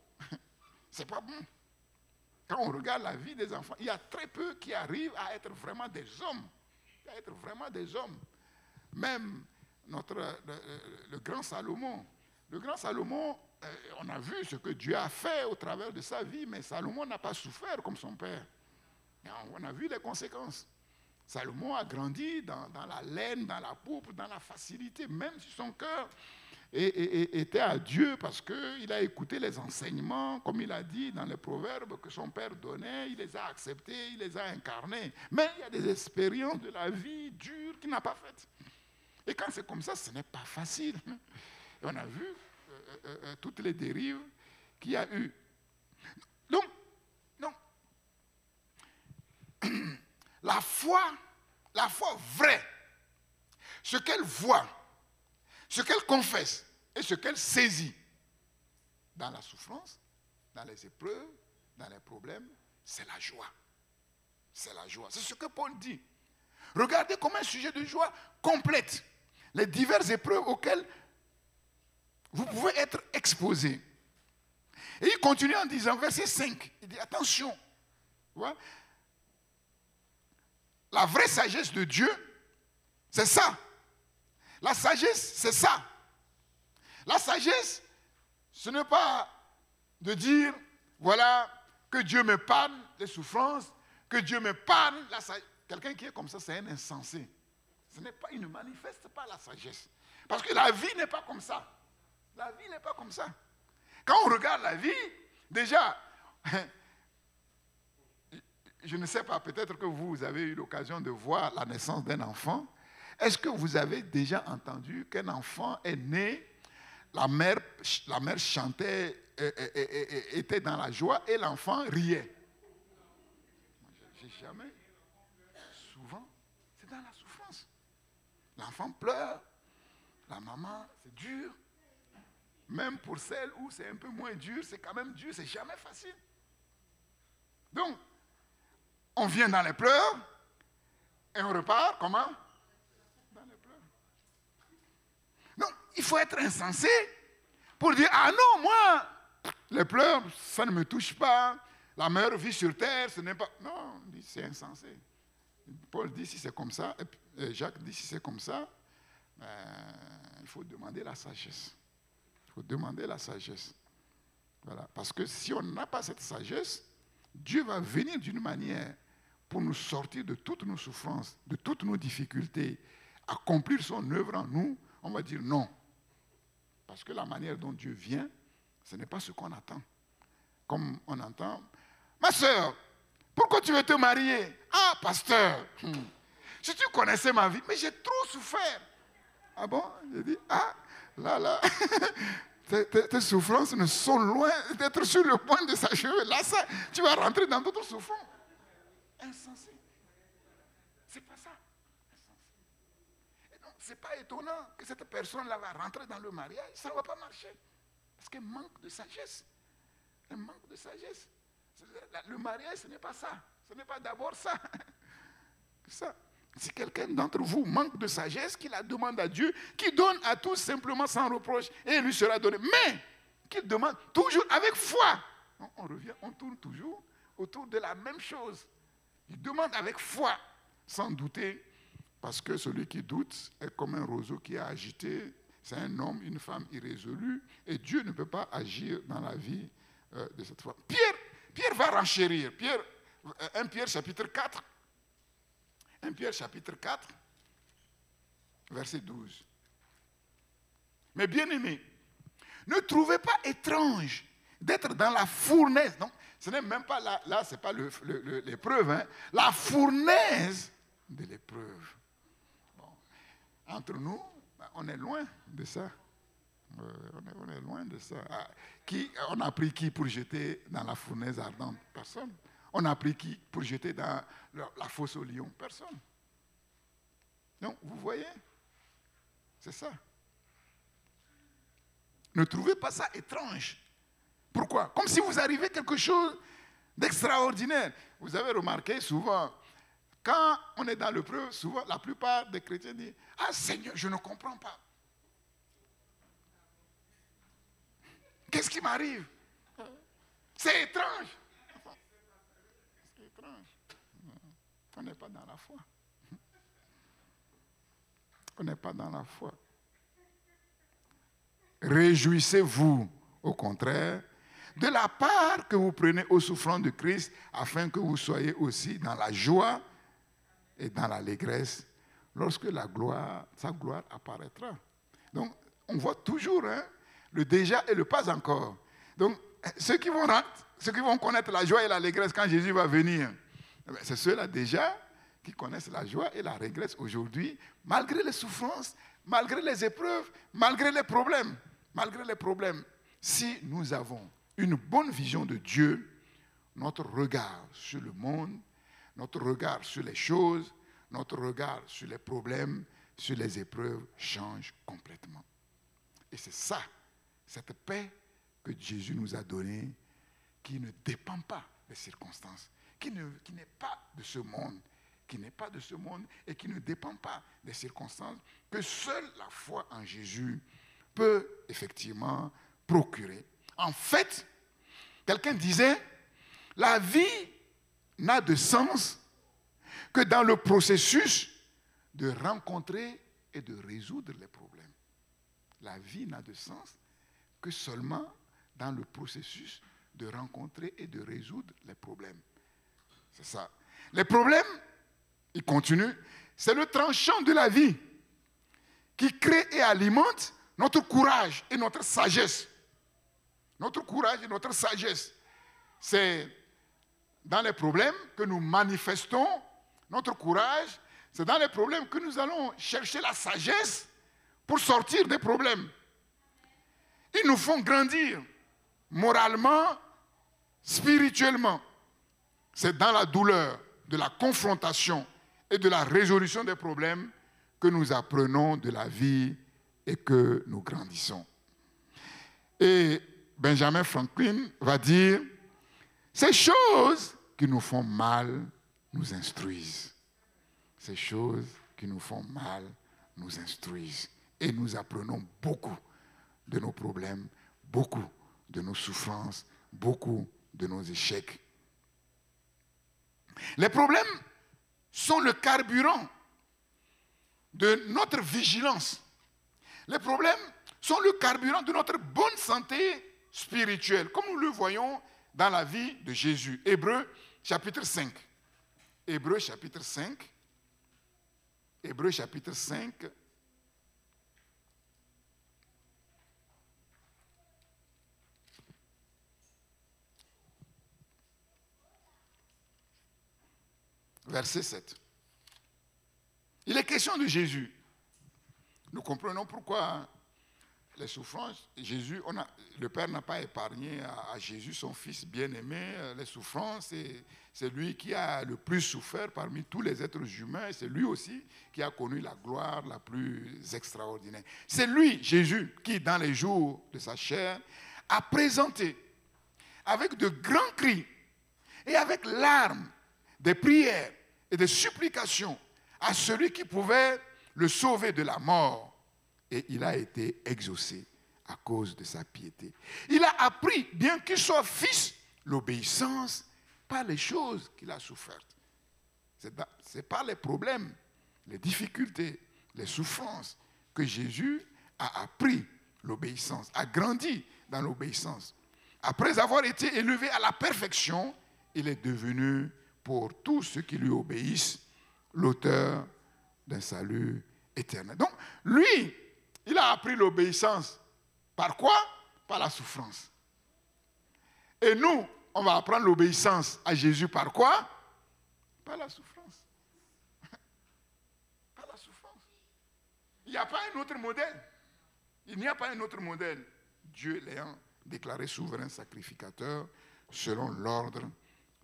C'est pas bon. Quand on regarde la vie des enfants, il y a très peu qui arrivent à être vraiment des hommes. À être vraiment des hommes. Même le grand Salomon. Le grand Salomon, on a vu ce que Dieu a fait au travers de sa vie, mais Salomon n'a pas souffert comme son père. Et on a vu les conséquences. Salomon a grandi dans la laine, dans la pourpre, dans la facilité, même si son cœur était à Dieu parce qu'il a écouté les enseignements, comme il a dit dans les proverbes que son père donnait, il les a acceptés, il les a incarnés. Mais il y a des expériences de la vie dures qu'il n'a pas faites. Et quand c'est comme ça, ce n'est pas facile. Et on a vu toutes les dérives qu'il y a eu. Donc, la foi vraie, ce qu'elle voit, ce qu'elle confesse et ce qu'elle saisit dans la souffrance, dans les épreuves, dans les problèmes, c'est la joie. C'est la joie. C'est ce que Paul dit. Regardez comme un sujet de joie complète les diverses épreuves auxquelles vous pouvez être exposés. Et il continue en disant, verset 5, il dit, attention, ouais, la vraie sagesse de Dieu, c'est ça. La sagesse, c'est ça. La sagesse, ce n'est pas de dire, voilà, que Dieu me pardonne les souffrances, que Dieu me pardonne la sagesse. Quelqu'un qui est comme ça, c'est un insensé. Il ne manifeste pas la sagesse. Parce que la vie n'est pas comme ça. La vie n'est pas comme ça. Quand on regarde la vie, déjà, je ne sais pas, peut-être que vous avez eu l'occasion de voir la naissance d'un enfant. Est-ce que vous avez déjà entendu qu'un enfant est né, la mère chantait, était dans la joie et l'enfant riait? J'ai jamais. Souvent, c'est dans la souffrance. L'enfant pleure, la maman, c'est dur. Même pour celle où c'est un peu moins dur, c'est quand même dur, c'est jamais facile. Donc, on vient dans les pleurs et on repart, comment? Dans les pleurs. Donc, il faut être insensé pour dire, ah non, moi, les pleurs, ça ne me touche pas. La meilleure vie sur terre, ce n'est pas... Non, c'est insensé. Paul dit, si c'est comme ça, et Jacques dit, si c'est comme ça, il faut demander la sagesse. Il faut demander la sagesse. Voilà. Parce que si on n'a pas cette sagesse, Dieu va venir d'une manière pour nous sortir de toutes nos souffrances, de toutes nos difficultés, accomplir son œuvre en nous, on va dire non. Parce que la manière dont Dieu vient, ce n'est pas ce qu'on attend. Comme on entend, ma soeur, pourquoi tu veux te marier? Ah, pasteur, si tu connaissais ma vie, mais j'ai trop souffert. Ah bon? J'ai dit, ah, là, tes souffrances ne sont loin d'être sur le point de s'achever. Là, ça, tu vas rentrer dans d'autres souffrances. Insensé. C'est pas ça. Insensé. Et donc, c'est pas étonnant que cette personne-là va rentrer dans le mariage. Ça ne va pas marcher. Parce qu'elle manque de sagesse. Elle manque de sagesse. Le mariage, ce n'est pas ça. Ce n'est pas d'abord ça. Ça. Si quelqu'un d'entre vous manque de sagesse, qu'il la demande à Dieu, qu'il donne à tous simplement sans reproche, et il lui sera donné. Mais qu'il demande toujours avec foi. On revient, on tourne toujours autour de la même chose. Il demande avec foi, sans douter, parce que celui qui doute est comme un roseau qui est agité. C'est un homme, une femme irrésolue, et Dieu ne peut pas agir dans la vie de cette femme. Pierre va renchérir. 1 Pierre chapitre 4. 1 Pierre chapitre 4, verset 12. Mais bien aimés, ne trouvez pas étrange d'être dans la fournaise. Non, ce n'est même pas là ce n'est pas l'épreuve, hein, la fournaise de l'épreuve. Bon. Entre nous, on est loin de ça. On est loin de ça. On a pris qui pour jeter dans la fournaise ardente? Personne. On a pris qui pour jeter dans la fosse au lion? Personne. Donc, vous voyez? C'est ça. Ne trouvez pas ça étrange. Pourquoi? Comme si vous arrivez quelque chose d'extraordinaire. Vous avez remarqué souvent, quand on est dans l'épreuve, souvent la plupart des chrétiens disent, « Ah Seigneur, je ne comprends pas. Qu'est-ce qui m'arrive? C'est étrange. » C'est étrange. On n'est pas dans la foi. On n'est pas dans la foi. Réjouissez-vous, au contraire, de la part que vous prenez aux souffrances de Christ, afin que vous soyez aussi dans la joie et dans l'allégresse, lorsque sa gloire apparaîtra. Donc, on voit toujours le déjà et le pas encore. Donc, ceux qui vont connaître la joie et l'allégresse quand Jésus va venir, c'est ceux-là déjà qui connaissent la joie et l'allégresse aujourd'hui, malgré les souffrances, malgré les épreuves, malgré les problèmes. Malgré les problèmes, si nous avons une bonne vision de Dieu, notre regard sur le monde, notre regard sur les choses, notre regard sur les problèmes, sur les épreuves change complètement. Et c'est ça, cette paix que Jésus nous a donnée, qui ne dépend pas des circonstances, qui n'est pas de ce monde, et qui ne dépend pas des circonstances, que seule la foi en Jésus peut effectivement procurer. En fait, quelqu'un disait, la vie n'a de sens que dans le processus de rencontrer et de résoudre les problèmes. La vie n'a de sens que seulement dans le processus de rencontrer et de résoudre les problèmes. C'est ça. Les problèmes, il continue, c'est le tranchant de la vie qui crée et alimente notre courage et notre sagesse. Notre courage et notre sagesse. C'est dans les problèmes que nous manifestons notre courage. C'est dans les problèmes que nous allons chercher la sagesse pour sortir des problèmes. Ils nous font grandir moralement, spirituellement. C'est dans la douleur de la confrontation et de la résolution des problèmes que nous apprenons de la vie et que nous grandissons. Et Benjamin Franklin va dire, ces choses qui nous font mal nous instruisent. Ces choses qui nous font mal nous instruisent. Et nous apprenons beaucoup de nos problèmes, beaucoup de nos souffrances, beaucoup de nos échecs. Les problèmes sont le carburant de notre vigilance. Les problèmes sont le carburant de notre bonne santé spirituelle, comme nous le voyons dans la vie de Jésus. Hébreux chapitre 5. Hébreux chapitre 5. Hébreux chapitre 5. Verset 7. Il est question de Jésus. Nous comprenons pourquoi les souffrances, Jésus, le Père n'a pas épargné à Jésus, son Fils bien-aimé, les souffrances. C'est lui qui a le plus souffert parmi tous les êtres humains. C'est lui aussi qui a connu la gloire la plus extraordinaire. C'est lui, Jésus, qui, dans les jours de sa chair, a présenté avec de grands cris et avec larmes des prières et des supplications à celui qui pouvait le sauver de la mort. Et il a été exaucé à cause de sa piété. Il a appris, bien qu'il soit fils, l'obéissance par les choses qu'il a souffertes. C'est par les problèmes, les difficultés, les souffrances que Jésus a appris l'obéissance, a grandi dans l'obéissance. Après avoir été élevé à la perfection, il est devenu, pour tous ceux qui lui obéissent, l'auteur d'un salut éternel. Donc, lui, il a appris l'obéissance. Par quoi? Par la souffrance. Et nous, on va apprendre l'obéissance à Jésus par quoi? Par la souffrance. Par la souffrance. Il n'y a pas un autre modèle. Il n'y a pas un autre modèle. Dieu l'ayant déclaré souverain sacrificateur selon l'ordre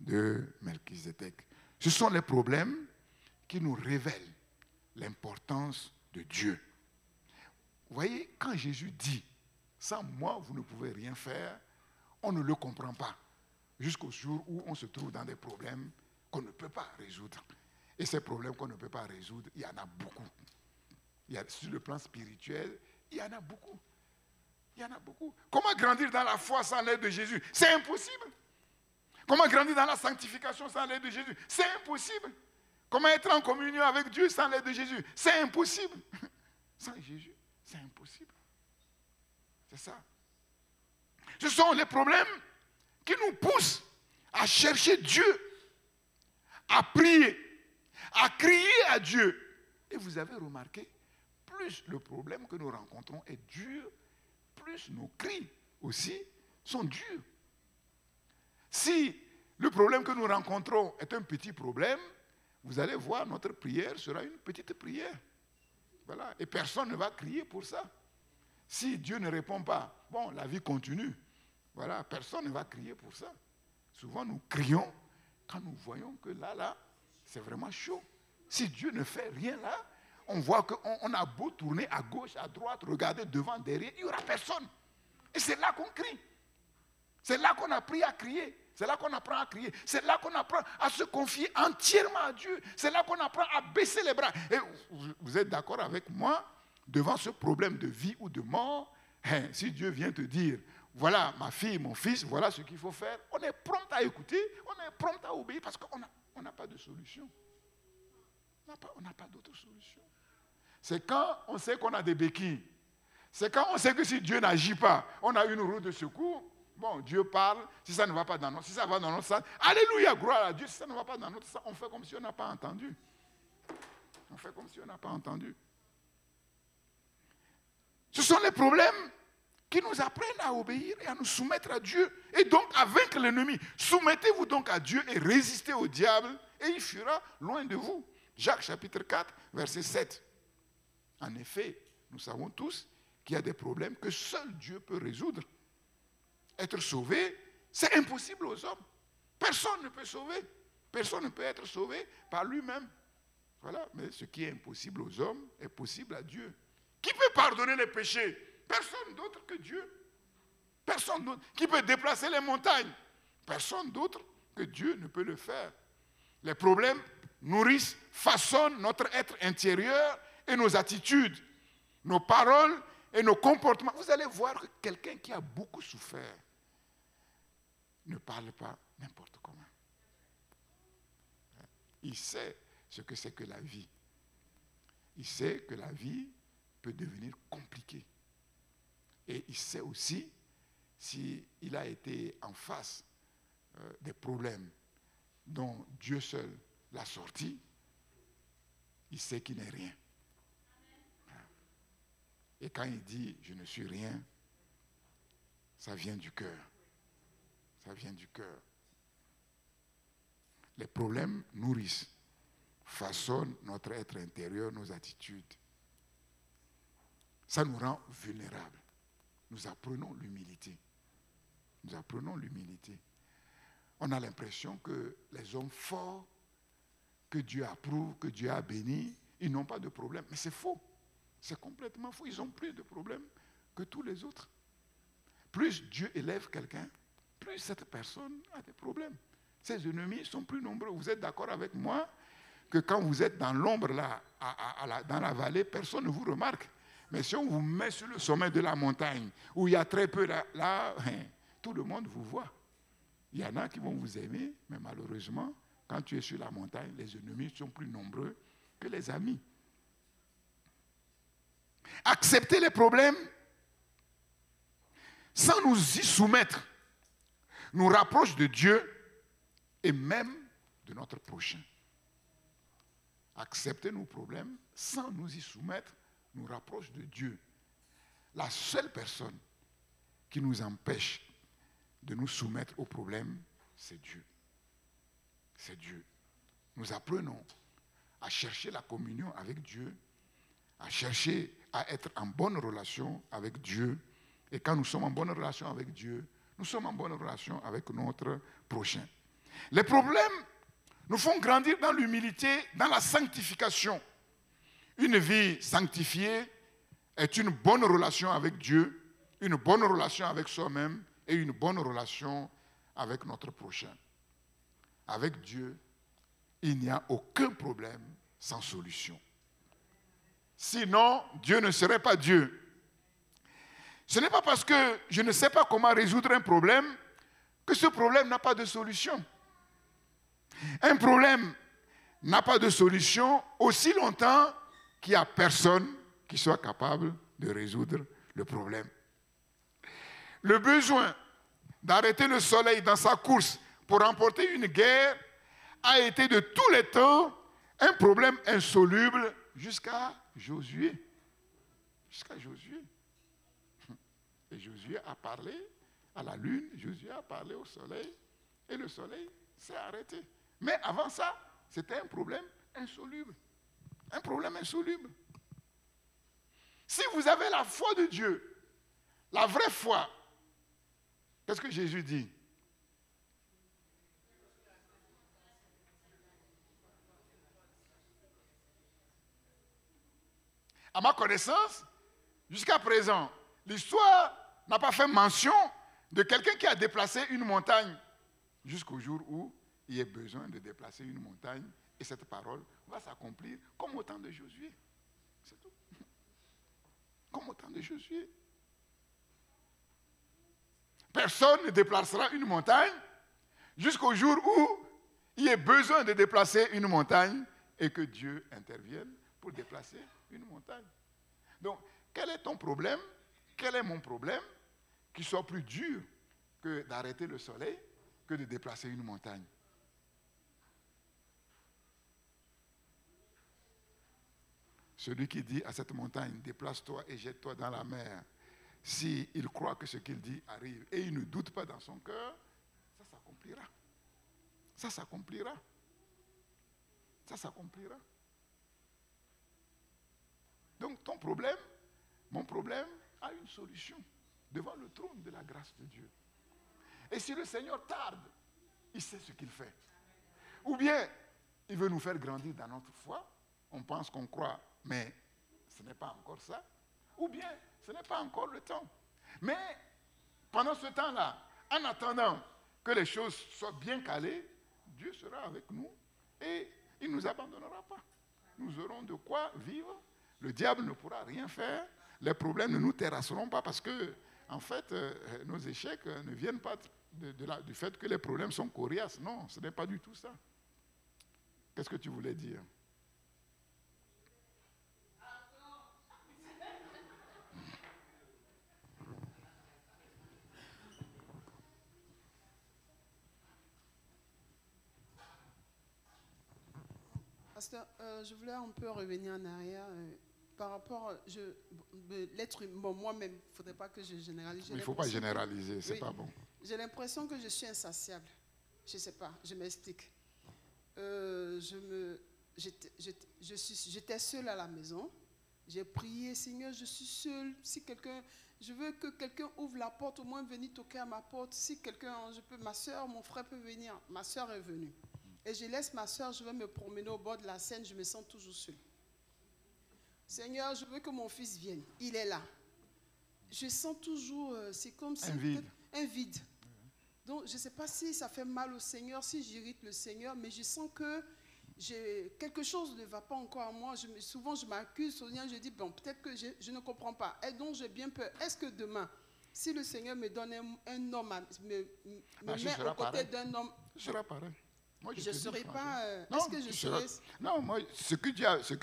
de Melchizedek. Ce sont les problèmes qui nous révèlent l'importance de Dieu. Vous voyez, quand Jésus dit « Sans moi, vous ne pouvez rien faire », on ne le comprend pas. Jusqu'au jour où on se trouve dans des problèmes qu'on ne peut pas résoudre. Et ces problèmes qu'on ne peut pas résoudre, il y en a beaucoup. Sur le plan spirituel, il y en a beaucoup. Il y en a beaucoup. Comment grandir dans la foi sans l'aide de Jésus? C'est impossible. Comment grandir dans la sanctification sans l'aide de Jésus? C'est impossible. Comment être en communion avec Dieu sans l'aide de Jésus? C'est impossible. Sans Jésus, c'est impossible. C'est ça. Ce sont les problèmes qui nous poussent à chercher Dieu, à prier, à crier à Dieu. Et vous avez remarqué, plus le problème que nous rencontrons est dur, plus nos cris aussi sont durs. Si le problème que nous rencontrons est un petit problème, vous allez voir, notre prière sera une petite prière. Voilà. Et personne ne va crier pour ça. Si Dieu ne répond pas, bon, la vie continue. Voilà, personne ne va crier pour ça. Souvent, nous crions quand nous voyons que là, c'est vraiment chaud. Si Dieu ne fait rien là, on voit qu'on a beau tourner à gauche, à droite, regarder devant, derrière, il n'y aura personne. Et c'est là qu'on crie. C'est là qu'on a appris à crier. C'est là qu'on apprend à crier. C'est là qu'on apprend à se confier entièrement à Dieu. C'est là qu'on apprend à baisser les bras. Et vous êtes d'accord avec moi, devant ce problème de vie ou de mort, si Dieu vient te dire, voilà ma fille, mon fils, voilà ce qu'il faut faire, on est prompt à écouter, on est prompt à obéir parce qu'on n'a pas de solution. On n'a pas d'autre solution. C'est quand on sait qu'on a des béquilles. C'est quand on sait que si Dieu n'agit pas, on a une roue de secours. Bon, Dieu parle, si ça ne va pas dans notre sens, si ça va dans notre sens, alléluia, gloire à Dieu, si ça ne va pas dans notre sens, on fait comme si on n'a pas entendu. On fait comme si on n'a pas entendu. Ce sont les problèmes qui nous apprennent à obéir et à nous soumettre à Dieu et donc à vaincre l'ennemi. Soumettez-vous donc à Dieu et résistez au diable et il fuira loin de vous. Jacques chapitre 4, verset 7. En effet, nous savons tous qu'il y a des problèmes que seul Dieu peut résoudre. Être sauvé, c'est impossible aux hommes. Personne ne peut sauver. Personne ne peut être sauvé par lui-même. Voilà, mais ce qui est impossible aux hommes est possible à Dieu. Qui peut pardonner les péchés? Personne d'autre que Dieu. Personne d'autre. Qui peut déplacer les montagnes? Personne d'autre que Dieu ne peut le faire. Les problèmes nourrissent, façonnent notre être intérieur et nos attitudes, nos paroles et nos comportements. Vous allez voir que quelqu'un qui a beaucoup souffert ne parle pas n'importe comment. Il sait ce que c'est que la vie. Il sait que la vie peut devenir compliquée. Et il sait aussi, s'il a été en face des problèmes dont Dieu seul l'a sorti, il sait qu'il n'est rien. Et quand il dit « je ne suis rien », ça vient du cœur. Ça vient du cœur. Les problèmes nourrissent, façonnent notre être intérieur, nos attitudes. Ça nous rend vulnérables. Nous apprenons l'humilité. Nous apprenons l'humilité. On a l'impression que les hommes forts, que Dieu approuve, que Dieu a béni, ils n'ont pas de problème. Mais c'est faux. C'est complètement faux. Ils ont plus de problèmes que tous les autres. Plus Dieu élève quelqu'un, plus cette personne a des problèmes. Ses ennemis sont plus nombreux. Vous êtes d'accord avec moi que quand vous êtes dans l'ombre, là, dans la vallée, personne ne vous remarque. Mais si on vous met sur le sommet de la montagne, où il y a très peu, là, tout le monde vous voit. Il y en a qui vont vous aimer, mais malheureusement, quand tu es sur la montagne, les ennemis sont plus nombreux que les amis. Accepter les problèmes sans nous y soumettre nous rapproche de Dieu et même de notre prochain. Accepter nos problèmes sans nous y soumettre nous rapproche de Dieu. La seule personne qui nous empêche de nous soumettre aux problèmes, c'est Dieu. C'est Dieu. Nous apprenons à chercher la communion avec Dieu, à chercher à être en bonne relation avec Dieu. Et quand nous sommes en bonne relation avec Dieu, nous sommes en bonne relation avec notre prochain. Les problèmes nous font grandir dans l'humilité, dans la sanctification. Une vie sanctifiée est une bonne relation avec Dieu, une bonne relation avec soi-même et une bonne relation avec notre prochain. Avec Dieu, il n'y a aucun problème sans solution. Sinon, Dieu ne serait pas Dieu. Ce n'est pas parce que je ne sais pas comment résoudre un problème que ce problème n'a pas de solution. Un problème n'a pas de solution aussi longtemps qu'il n'y a personne qui soit capable de résoudre le problème. Le besoin d'arrêter le soleil dans sa course pour remporter une guerre a été de tous les temps un problème insoluble jusqu'à Josué. Jusqu'à Josué. Et Josué a parlé à la lune, Josué a parlé au soleil, et le soleil s'est arrêté. Mais avant ça, c'était un problème insoluble. Un problème insoluble. Si vous avez la foi de Dieu, la vraie foi, qu'est-ce que Jésus dit? À ma connaissance, jusqu'à présent, l'histoire n'a pas fait mention de quelqu'un qui a déplacé une montagne jusqu'au jour où il y a besoin de déplacer une montagne et cette parole va s'accomplir comme au temps de Josué. C'est tout. Comme au temps de Josué. Personne ne déplacera une montagne jusqu'au jour où il y a besoin de déplacer une montagne et que Dieu intervienne pour déplacer une montagne. Donc, quel est ton problème? Quel est mon problème? Qu'il soit plus dur que d'arrêter le soleil que de déplacer une montagne. Celui qui dit à cette montagne, déplace-toi et jette-toi dans la mer, s'il croit que ce qu'il dit arrive et il ne doute pas dans son cœur, ça s'accomplira. Ça s'accomplira. Ça s'accomplira. Donc ton problème, mon problème, a une solution devant le trône de la grâce de Dieu. Et si le Seigneur tarde, il sait ce qu'il fait. Ou bien, il veut nous faire grandir dans notre foi, on pense qu'on croit, mais ce n'est pas encore ça. Ou bien, ce n'est pas encore le temps. Mais pendant ce temps-là, en attendant que les choses soient bien calées, Dieu sera avec nous et il ne nous abandonnera pas. Nous aurons de quoi vivre. Le diable ne pourra rien faire. Les problèmes ne nous terrasseront pas parce que, en fait, nos échecs ne viennent pas du fait que les problèmes sont coriaces. Non, ce n'est pas du tout ça. Qu'est-ce que tu voulais dire? Pasteur, je voulais un peu revenir en arrière par rapport, l'être humain, bon, moi-même, il ne faudrait pas que je généralise. Il ne faut pas généraliser, c'est oui, pas bon. J'ai l'impression que je suis insatiable. Je ne sais pas, je m'explique. J'étais seule à la maison. J'ai prié, Seigneur, je suis seule. Si quelqu'un, je veux que quelqu'un ouvre la porte, au moins venir toquer à ma porte. Si quelqu'un, ma soeur, mon frère peut venir. Ma soeur est venue. Et je laisse ma soeur, je vais me promener au bord de la Seine, je me sens toujours seule. Seigneur, je veux que mon fils vienne. Il est là. Je sens toujours, c'est comme si... Un vide. Donc, je ne sais pas si ça fait mal au Seigneur, si j'irrite le Seigneur, mais je sens que quelque chose ne va pas encore à moi. Souvent, je m'accuse, je dis, bon, peut-être que je ne comprends pas. Et donc, j'ai bien peur. Est-ce que demain, si le Seigneur me donne un homme, me met aux côtés d'un homme... Je serai pareil. Moi, je ne serai pas... Non, est-ce que je serai... Non, moi, ce que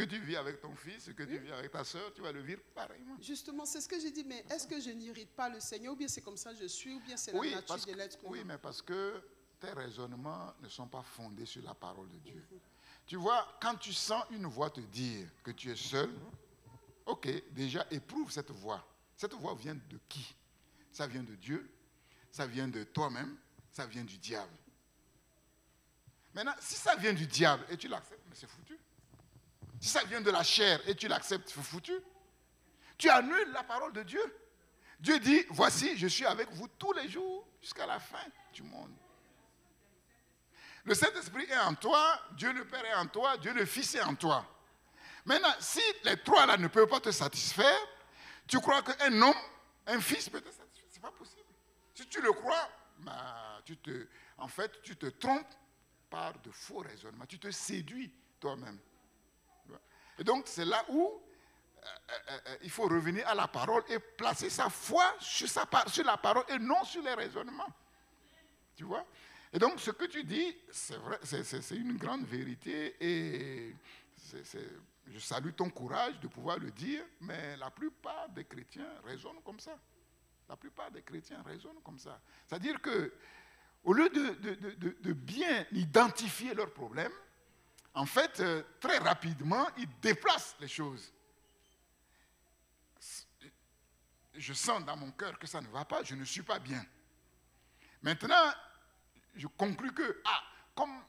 tu vis avec ton fils, ce que tu vis avec ta soeur, tu vas le vivre pareillement. Justement, c'est ce que j'ai dit, mais est-ce que je n'irrite pas le Seigneur, ou bien c'est comme ça que je suis, ou bien c'est la nature de l'être humain? Oui, mais parce que tes raisonnements ne sont pas fondés sur la parole de Dieu. Tu vois, quand tu sens une voix te dire que tu es seul, ok, déjà éprouve cette voix. Cette voix vient de qui? Ça vient de Dieu, ça vient de toi-même, ça vient du diable. Maintenant, si ça vient du diable et tu l'acceptes, mais c'est foutu. Si ça vient de la chair et tu l'acceptes, c'est foutu. Tu annules la parole de Dieu. Dieu dit, voici, je suis avec vous tous les jours jusqu'à la fin du monde. Le Saint-Esprit est en toi, Dieu le Père est en toi, Dieu le Fils est en toi. Maintenant, si les trois là ne peuvent pas te satisfaire, tu crois qu'un homme, un fils peut te satisfaire. Ce n'est pas possible. Si tu le crois, bah, tu te trompes par de faux raisonnements. Tu te séduis toi-même. Et donc, c'est là où il faut revenir à la parole et placer sa foi sur la parole et non sur les raisonnements. Tu vois? Et donc, ce que tu dis, c'est vrai, c'est une grande vérité et je salue ton courage de pouvoir le dire, mais la plupart des chrétiens raisonnent comme ça. La plupart des chrétiens raisonnent comme ça. C'est-à-dire que au lieu de bien identifier leurs problèmes, en fait, très rapidement, ils déplacent les choses. Je sens dans mon cœur que ça ne va pas, je ne suis pas bien. Maintenant, je conclus que, comme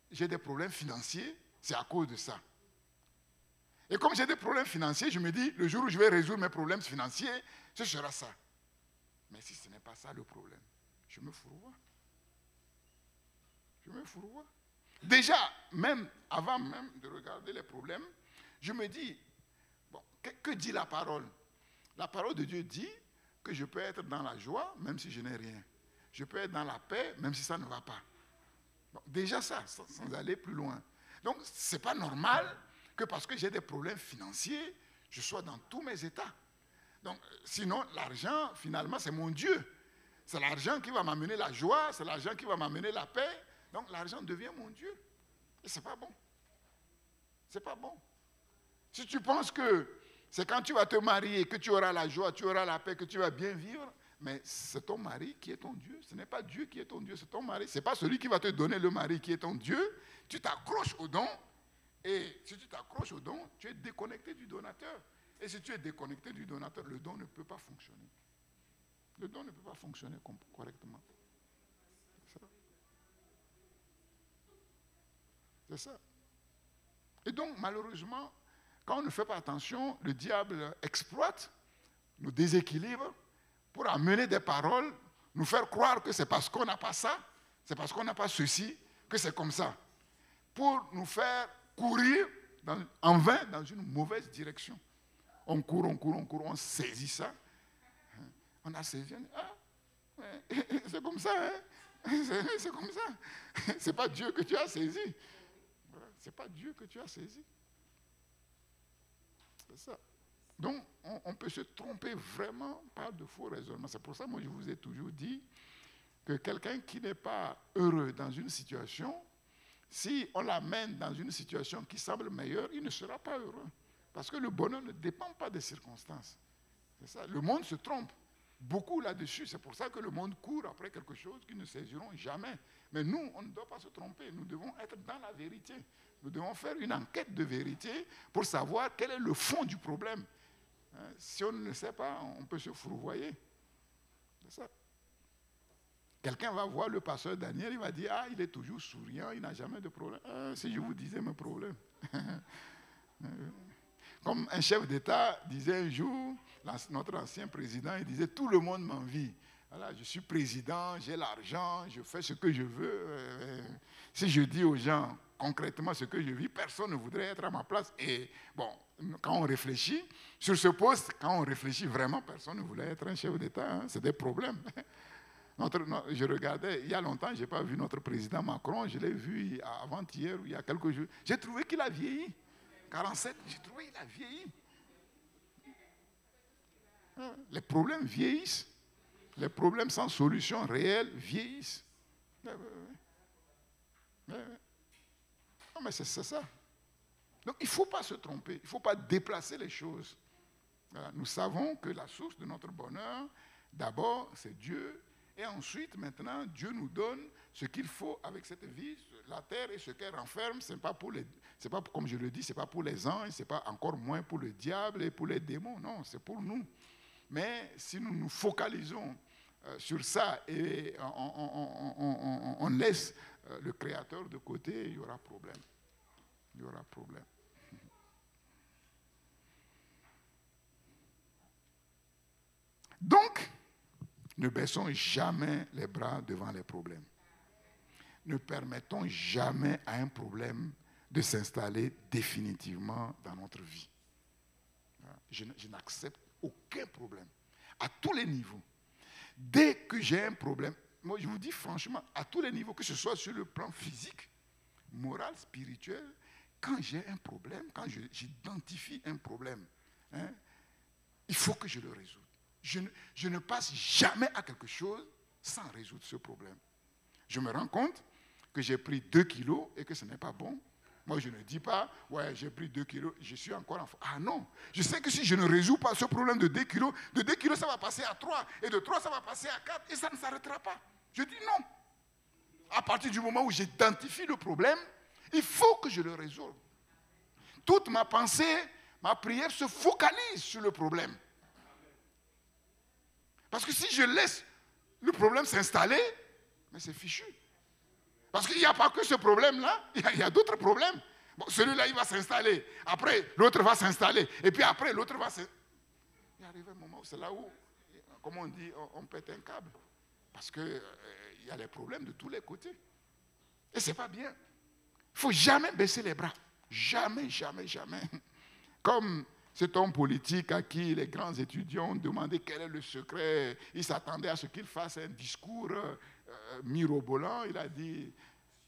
j'ai des problèmes financiers, c'est à cause de ça. Et comme j'ai des problèmes financiers, je me dis, le jour où je vais résoudre mes problèmes financiers, ce sera ça. Mais si ce n'est pas ça le problème, je me fourvoie. Je me fourvoie. Déjà, même avant même de regarder les problèmes, je me dis, bon, que dit la parole? La parole de Dieu dit que je peux être dans la joie, même si je n'ai rien. Je peux être dans la paix, même si ça ne va pas. Bon, déjà ça, sans aller plus loin. Donc, ce n'est pas normal que parce que j'ai des problèmes financiers, je sois dans tous mes états. Donc, sinon, l'argent, finalement, c'est mon Dieu. C'est l'argent qui va m'amener la joie, c'est l'argent qui va m'amener la paix. Donc, l'argent devient mon Dieu. Et ce n'est pas bon. Ce n'est pas bon. Si tu penses que c'est quand tu vas te marier que tu auras la joie, tu auras la paix, que tu vas bien vivre, mais c'est ton mari qui est ton Dieu. Ce n'est pas Dieu qui est ton Dieu, c'est ton mari. Ce n'est pas celui qui va te donner le mari qui est ton Dieu. Tu t'accroches au don. Et si tu t'accroches au don, tu es déconnecté du donateur. Et si tu es déconnecté du donateur, le don ne peut pas fonctionner. Le don ne peut pas fonctionner correctement. C'est ça. C'est ça. Et donc, malheureusement, quand on ne fait pas attention, le diable exploite nos déséquilibres pour amener des paroles, nous faire croire que c'est parce qu'on n'a pas ça, c'est parce qu'on n'a pas ceci, que c'est comme ça. Pour nous faire courir en vain dans une mauvaise direction. On court, on saisit ça. On a saisi, c'est comme ça, hein? C'est comme ça. C'est pas Dieu que tu as saisi. C'est pas Dieu que tu as saisi. C'est ça. Donc, on peut se tromper vraiment par de faux raisonnements. C'est pour ça que moi, je vous ai toujours dit que quelqu'un qui n'est pas heureux dans une situation, si on l'amène dans une situation qui semble meilleure, il ne sera pas heureux. Parce que le bonheur ne dépend pas des circonstances. C'est ça. Le monde se trompe beaucoup là-dessus. C'est pour ça que le monde court après quelque chose qu'ils ne saisiront jamais. Mais nous, on ne doit pas se tromper. Nous devons être dans la vérité. Nous devons faire une enquête de vérité pour savoir quel est le fond du problème. Si on ne le sait pas, on peut se fourvoyer. C'est ça. Quelqu'un va voir le pasteur Daniel, il va dire, ah, il est toujours souriant, il n'a jamais de problème. Si je vous disais mes problèmes. Comme un chef d'État disait un jour, notre ancien président, il disait, tout le monde m'envie. Voilà, je suis président, j'ai l'argent, je fais ce que je veux. Si je dis aux gens concrètement ce que je vis, personne ne voudrait être à ma place. Et bon, quand on réfléchit, sur ce poste, quand on réfléchit vraiment, personne ne voulait être un chef d'État. Hein, c'est des problèmes. Je regardais, il y a longtemps, je n'ai pas vu notre président Macron, je l'ai vu avant-hier ou il y a quelques jours. J'ai trouvé qu'il a vieilli. 47, j'ai trouvé qu'il a vieilli. Les problèmes vieillissent. Les problèmes sans solution réelle vieillissent. Non, mais c'est ça. Donc il ne faut pas se tromper, il ne faut pas déplacer les choses. Voilà. Nous savons que la source de notre bonheur, d'abord, c'est Dieu. Et ensuite, maintenant, Dieu nous donne ce qu'il faut avec cette vie. La terre et ce qu'elle renferme, c'est pas comme je le dis, ce n'est pas pour les anges, ce n'est pas encore moins pour le diable et pour les démons. Non, c'est pour nous. Mais si nous nous focalisons sur ça et on laisse le Créateur de côté, il y aura problème. Il y aura problème. Donc, ne baissons jamais les bras devant les problèmes. Ne permettons jamais à un problème de s'installer définitivement dans notre vie. Je n'accepte aucun problème, à tous les niveaux. Dès que j'ai un problème, moi je vous dis franchement, à tous les niveaux, que ce soit sur le plan physique, moral, spirituel, quand j'ai un problème, quand j'identifie un problème, il faut que je le résolve. Je ne passe jamais à quelque chose sans résoudre ce problème. Je me rends compte que j'ai pris 2 kilos et que ce n'est pas bon. Moi, je ne dis pas, ouais, j'ai pris 2 kilos, je suis encore en forme. Ah non, je sais que si je ne résous pas ce problème de 2 kilos, ça va passer à 3, et de 3, ça va passer à 4, et ça ne s'arrêtera pas. Je dis non. À partir du moment où j'identifie le problème, il faut que je le résolve. Toute ma pensée, ma prière se focalise sur le problème. Parce que si je laisse le problème s'installer, mais c'est fichu. Parce qu'il n'y a pas que ce problème-là, il y a d'autres problèmes. Bon, celui-là, il va s'installer. Après, l'autre va s'installer. Et puis après, l'autre va s'installer. Il arrive un moment où c'est là où, comme on dit, on pète un câble. Parce qu'il y a les problèmes de tous les côtés. Et ce n'est pas bien. Il ne faut jamais baisser les bras. Jamais, jamais, jamais. Comme cet homme politique à qui les grands étudiants ont demandé quel est le secret, il s'attendait à ce qu'il fasse un discours mirobolant. Il a dit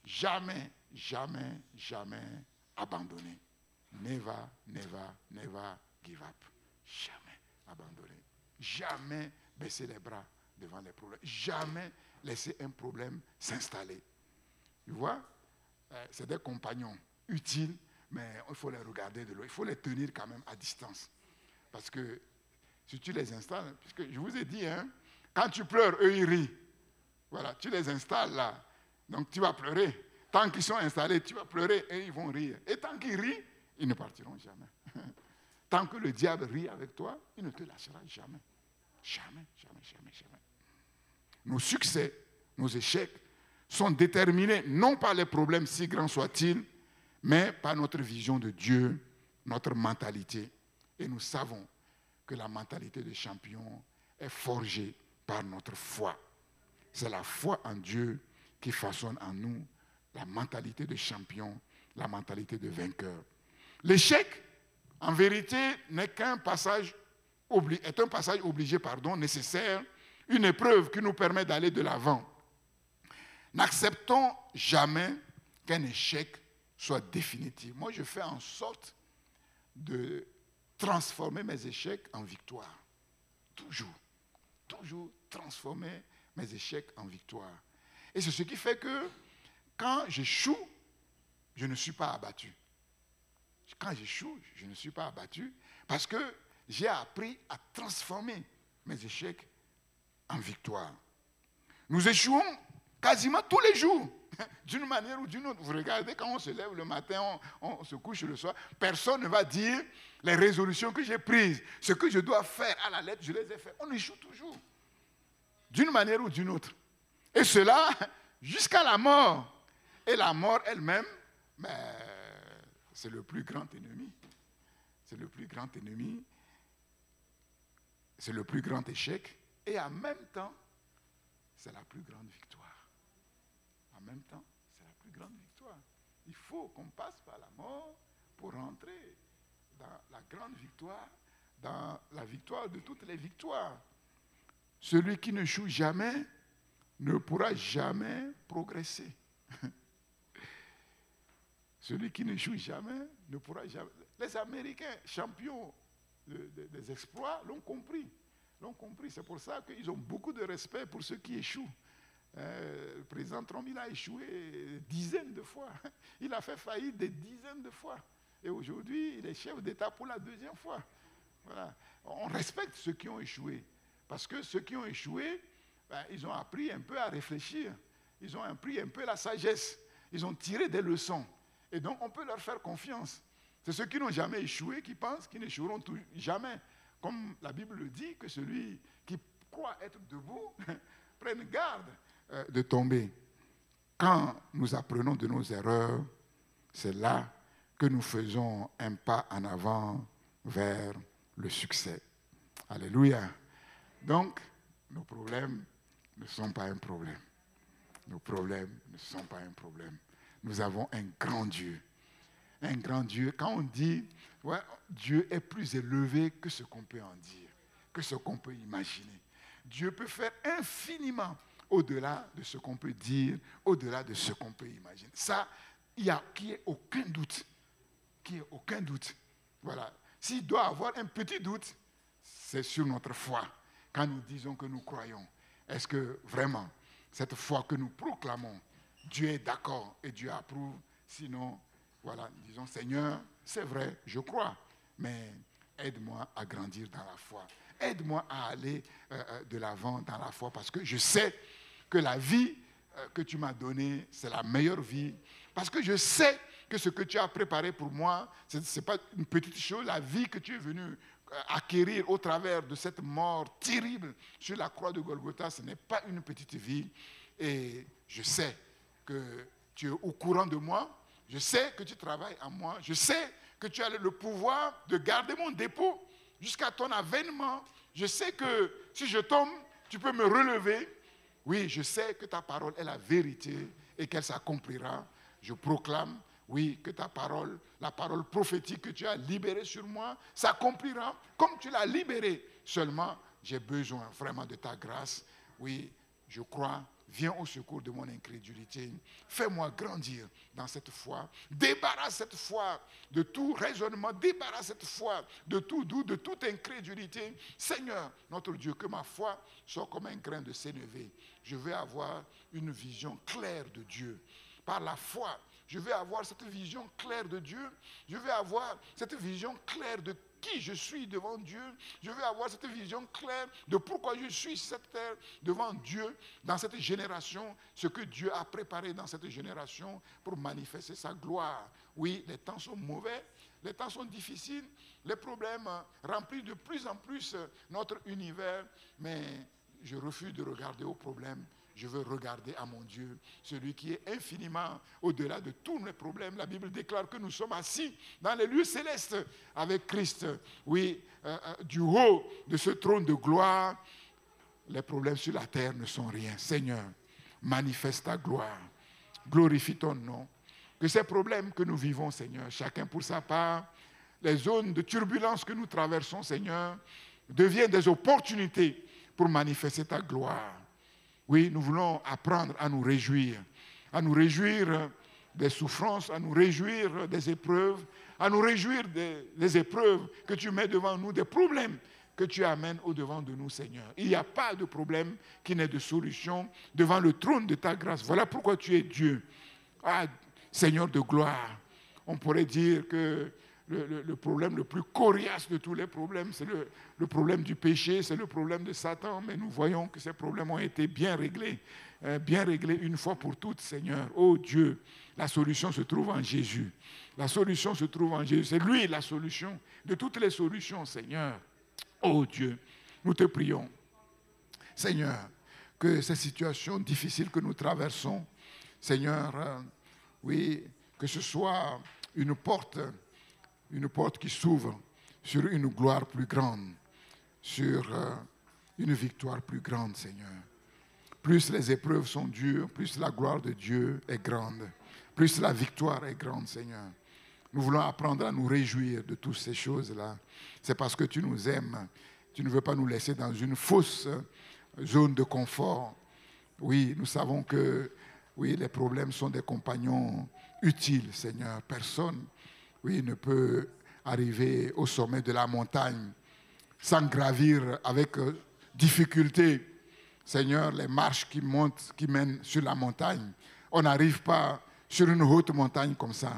jamais, jamais, jamais abandonner. Never, never, never give up. Jamais abandonner. Jamais baisser les bras devant les problèmes. Jamais laisser un problème s'installer. Tu vois, c'est des compagnons utiles, mais il faut les regarder de loin. Il faut les tenir quand même à distance. Parce que si tu les installes, puisque je vous ai dit, quand tu pleures, eux ils rient. Voilà, tu les installes là. Donc tu vas pleurer. Tant qu'ils sont installés, tu vas pleurer et ils vont rire. Et tant qu'ils rient, ils ne partiront jamais. Tant que le diable rit avec toi, il ne te lâchera jamais. Jamais, jamais, jamais, jamais. Nos succès, nos échecs sont déterminés non par les problèmes si grands soient-ils, mais par notre vision de Dieu, notre mentalité. Et nous savons que la mentalité de champion est forgée par notre foi. C'est la foi en Dieu qui façonne en nous la mentalité de champion, la mentalité de vainqueur. L'échec, en vérité, n'est qu'un passage obligé, nécessaire, une épreuve qui nous permet d'aller de l'avant. N'acceptons jamais qu'un échec soit définitif. Moi, je fais en sorte de transformer mes échecs en victoire. Toujours transformer mes échecs en victoire. Et c'est ce qui fait que quand j'échoue, je ne suis pas abattu. Quand j'échoue, je ne suis pas abattu parce que j'ai appris à transformer mes échecs en victoire. Nous échouons quasiment tous les jours, d'une manière ou d'une autre. Vous regardez, quand on se lève le matin, on se couche le soir, personne ne va dire les résolutions que j'ai prises, ce que je dois faire à la lettre, je les ai fait. On échoue toujours, d'une manière ou d'une autre. Et cela jusqu'à la mort. Et la mort elle-même, c'est le plus grand ennemi. C'est le plus grand ennemi. C'est le plus grand échec. Et en même temps, c'est la plus grande victoire. En même temps, c'est la plus grande victoire. Il faut qu'on passe par la mort pour entrer dans la grande victoire, dans la victoire de toutes les victoires. Celui qui n'échoue jamais ne pourra jamais progresser. Celui qui n'échoue jamais ne pourra jamais. Les Américains, champions des exploits, l'ont compris. C'est pour ça qu'ils ont beaucoup de respect pour ceux qui échouent. Le président Trump, il a échoué des dizaines de fois. Il a fait faillite des dizaines de fois. Et aujourd'hui, il est chef d'État pour la deuxième fois. Voilà. On respecte ceux qui ont échoué. Parce que ceux qui ont échoué, ils ont appris un peu à réfléchir. Ils ont appris un peu la sagesse. Ils ont tiré des leçons. Et donc, on peut leur faire confiance. C'est ceux qui n'ont jamais échoué qui pensent qu'ils n'échoueront jamais. Comme la Bible le dit, que celui qui croit être debout prenne garde de tomber. Quand nous apprenons de nos erreurs, c'est là que nous faisons un pas en avant vers le succès. Alléluia. Donc, nos problèmes ne sont pas un problème. Nos problèmes ne sont pas un problème. Nous avons un grand Dieu. Un grand Dieu. Quand on dit, ouais, Dieu est plus élevé que ce qu'on peut en dire, que ce qu'on peut imaginer. Dieu peut faire infiniment au-delà de ce qu'on peut dire, au-delà de ce qu'on peut imaginer. Ça, il n'y a aucun doute. Qu'il n'y ait aucun doute. Voilà. S'il doit y avoir un petit doute, c'est sur notre foi. Quand nous disons que nous croyons, est-ce que vraiment, cette foi que nous proclamons, Dieu est d'accord et Dieu approuve? Sinon, voilà, disons, Seigneur, c'est vrai, je crois, mais aide-moi à grandir dans la foi. Aide-moi à aller de l'avant dans la foi, parce que je sais que la vie que tu m'as donnée, c'est la meilleure vie. Parce que je sais que ce que tu as préparé pour moi, ce n'est pas une petite chose. La vie que tu es venu acquérir au travers de cette mort terrible sur la croix de Golgotha, ce n'est pas une petite vie. Et je sais que tu es au courant de moi. Je sais que tu travailles en moi. Je sais que tu as le pouvoir de garder mon dépôt jusqu'à ton avènement. Je sais que si je tombe, tu peux me relever. Oui, je sais que ta parole est la vérité et qu'elle s'accomplira. Je proclame, oui, que ta parole, la parole prophétique que tu as libérée sur moi, s'accomplira comme tu l'as libérée. Seulement, j'ai besoin vraiment de ta grâce. Oui, je crois. Viens au secours de mon incrédulité. Fais-moi grandir dans cette foi. Débarrasse cette foi de tout raisonnement. Débarrasse cette foi de tout doute, de toute incrédulité. Seigneur, notre Dieu, que ma foi soit comme un grain de sénévé. Je veux avoir une vision claire de Dieu. Par la foi, je veux avoir cette vision claire de Dieu. Je veux avoir cette vision claire de qui je suis devant Dieu. Je veux avoir cette vision claire de pourquoi je suis sur cette terre devant Dieu, dans cette génération, ce que Dieu a préparé dans cette génération pour manifester sa gloire. Oui, les temps sont mauvais, les temps sont difficiles, les problèmes remplissent de plus en plus notre univers, mais je refuse de regarder aux problèmes. Je veux regarder à mon Dieu, celui qui est infiniment au-delà de tous les problèmes. La Bible déclare que nous sommes assis dans les lieux célestes avec Christ. Oui, du haut de ce trône de gloire, les problèmes sur la terre ne sont rien. Seigneur, manifeste ta gloire. Glorifie ton nom. que ces problèmes que nous vivons, Seigneur, chacun pour sa part, les zones de turbulence que nous traversons, Seigneur, deviennent des opportunités pour manifester ta gloire. Oui, nous voulons apprendre à nous réjouir des souffrances, à nous réjouir des épreuves, à nous réjouir des épreuves que tu mets devant nous, des problèmes que tu amènes au-devant de nous, Seigneur. Il n'y a pas de problème qui n'ait de solution devant le trône de ta grâce. Voilà pourquoi tu es Dieu. Ah, Seigneur de gloire, on pourrait dire que le problème le plus coriace de tous les problèmes, c'est le problème du péché, c'est le problème de Satan, mais nous voyons que ces problèmes ont été bien réglés une fois pour toutes, Seigneur. Oh Dieu, la solution se trouve en Jésus. La solution se trouve en Jésus. C'est lui la solution de toutes les solutions, Seigneur. Oh Dieu, nous te prions, Seigneur, que ces situations difficiles que nous traversons, Seigneur, oui, que ce soit une porte qui s'ouvre sur une gloire plus grande, sur une victoire plus grande, Seigneur. Plus les épreuves sont dures, plus la gloire de Dieu est grande, plus la victoire est grande, Seigneur. Nous voulons apprendre à nous réjouir de toutes ces choses-là. C'est parce que tu nous aimes. Tu ne veux pas nous laisser dans une fausse zone de confort. Oui, nous savons que oui, les problèmes sont des compagnons utiles, Seigneur. Personne, oui, ne peut arriver au sommet de la montagne sans gravir avec difficulté. Seigneur, les marches qui montent, qui mènent sur la montagne, on n'arrive pas sur une haute montagne comme ça.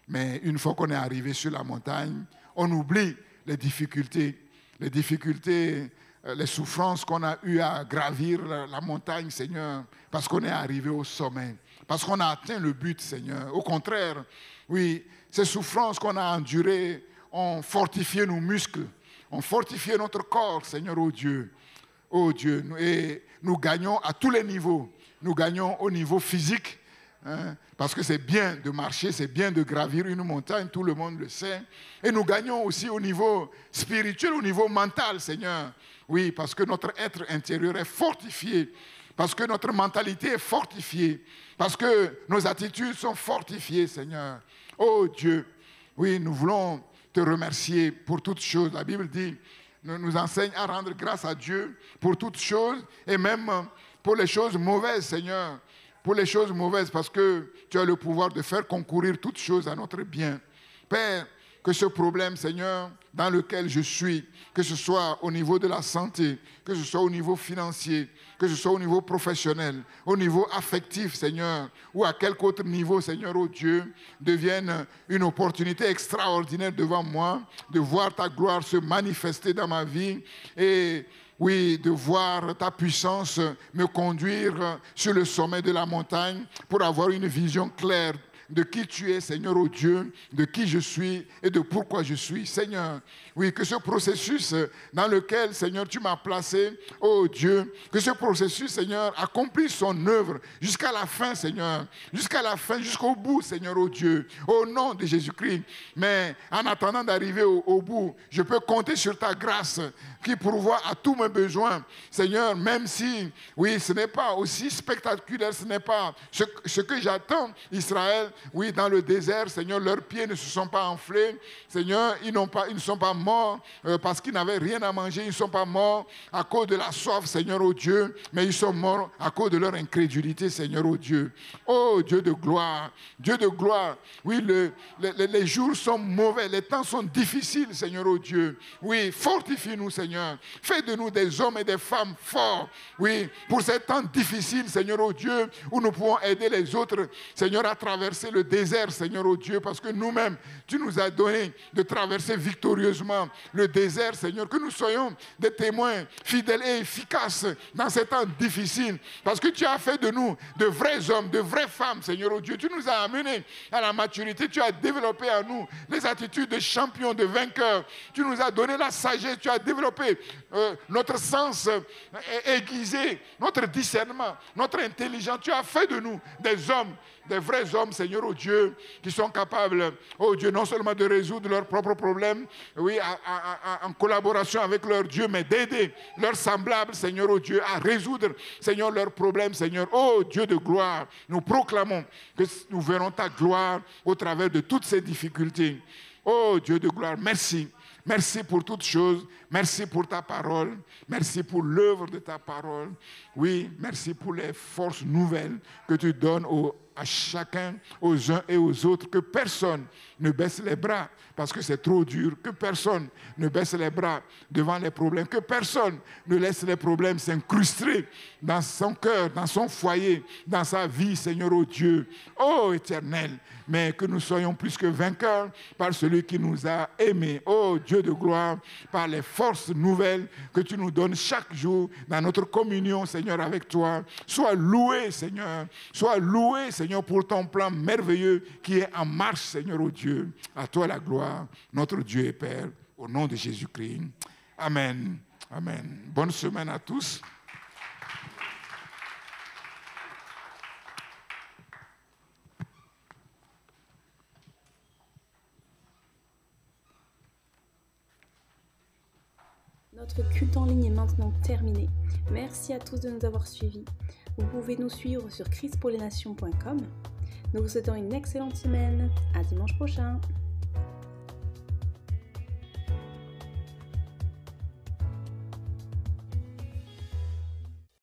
Mais une fois qu'on est arrivé sur la montagne, on oublie les difficultés, les souffrances qu'on a eues à gravir la montagne, Seigneur, parce qu'on est arrivé au sommet, parce qu'on a atteint le but, Seigneur. Au contraire, oui, ces souffrances qu'on a endurées ont fortifié nos muscles, ont fortifié notre corps, Seigneur, oh Dieu. Oh Dieu, et nous gagnons à tous les niveaux. Nous gagnons au niveau physique, parce que c'est bien de marcher, c'est bien de gravir une montagne, tout le monde le sait. Et nous gagnons aussi au niveau spirituel, au niveau mental, Seigneur. Oui, parce que notre être intérieur est fortifié, parce que notre mentalité est fortifiée, parce que nos attitudes sont fortifiées, Seigneur. Oh Dieu, oui, nous voulons te remercier pour toutes choses. La Bible dit, nous enseigne à rendre grâce à Dieu pour toutes choses, et même pour les choses mauvaises, Seigneur. Pour les choses mauvaises, parce que tu as le pouvoir de faire concourir toutes choses à notre bien. Père, que ce problème, Seigneur, dans lequel je suis, que ce soit au niveau de la santé, que ce soit au niveau financier, que ce soit au niveau professionnel, au niveau affectif, Seigneur, ou à quelque autre niveau, Seigneur, oh Dieu, devienne une opportunité extraordinaire devant moi, de voir ta gloire se manifester dans ma vie et oui, de voir ta puissance me conduire sur le sommet de la montagne pour avoir une vision claire de qui tu es, Seigneur, oh Dieu, de qui je suis et de pourquoi je suis. Seigneur, oui, que ce processus dans lequel, Seigneur, tu m'as placé, oh Dieu, que ce processus, Seigneur, accomplisse son œuvre jusqu'à la fin, Seigneur, jusqu'à la fin, jusqu'au bout, Seigneur, oh Dieu, au nom de Jésus-Christ. Mais en attendant d'arriver au bout, je peux compter sur ta grâce qui pourvoit à tous mes besoins, Seigneur, même si, oui, ce n'est pas aussi spectaculaire, ce n'est pas ce que j'attends, Israël. Oui, dans le désert, Seigneur, leurs pieds ne se sont pas enflés. Seigneur, ils ne sont pas morts parce qu'ils n'avaient rien à manger. Ils ne sont pas morts à cause de la soif, Seigneur, oh Dieu. Mais ils sont morts à cause de leur incrédulité, Seigneur, oh Dieu. Oh Dieu de gloire, Dieu de gloire. Oui, les jours sont mauvais, les temps sont difficiles, Seigneur, oh Dieu. Oui, fortifie-nous, Seigneur. Fais de nous des hommes et des femmes forts. Oui, pour ces temps difficiles, Seigneur, oh Dieu, où nous pouvons aider les autres, Seigneur, à traverser le désert, Seigneur, oh Dieu, parce que nous-mêmes, tu nous as donné de traverser victorieusement le désert, Seigneur, que nous soyons des témoins fidèles et efficaces dans ces temps difficiles, parce que tu as fait de nous de vrais hommes, de vraies femmes, Seigneur, oh Dieu. Tu nous as amenés à la maturité, tu as développé en nous les attitudes de champions, de vainqueurs. Tu nous as donné la sagesse, tu as développé notre sens aiguisé, notre discernement, notre intelligence. Tu as fait de nous des hommes, des vrais hommes, Seigneur, Seigneur, oh Dieu, qui sont capables, oh Dieu, non seulement de résoudre leurs propres problèmes, oui, en collaboration avec leur Dieu, mais d'aider leurs semblables, Seigneur, oh Dieu, à résoudre, Seigneur, leurs problèmes, Seigneur. Oh Dieu de gloire, nous proclamons que nous verrons ta gloire au travers de toutes ces difficultés. Oh Dieu de gloire, merci. Merci pour toutes choses. Merci pour ta parole. Merci pour l'œuvre de ta parole. Oui, merci pour les forces nouvelles que tu donnes à chacun, aux uns et aux autres. Que personne ne baisse les bras parce que c'est trop dur. Que personne ne baisse les bras devant les problèmes. Que personne ne laisse les problèmes s'incruster dans son cœur, dans son foyer, dans sa vie, Seigneur, oh Dieu. Oh Éternel, mais que nous soyons plus que vainqueurs par celui qui nous a aimés. Oh Dieu de gloire, par les forces nouvelles que tu nous donnes chaque jour dans notre communion, Seigneur, avec toi. Sois loué, Seigneur. Sois loué, Seigneur, pour ton plan merveilleux qui est en marche, Seigneur, oh Dieu. À toi la gloire, notre Dieu et Père, au nom de Jésus-Christ. Amen. Amen. Bonne semaine à tous. Notre culte en ligne est maintenant terminé. Merci à tous de nous avoir suivis. Vous pouvez nous suivre sur christpourlesnations.com. Nous vous souhaitons une excellente semaine. À dimanche prochain.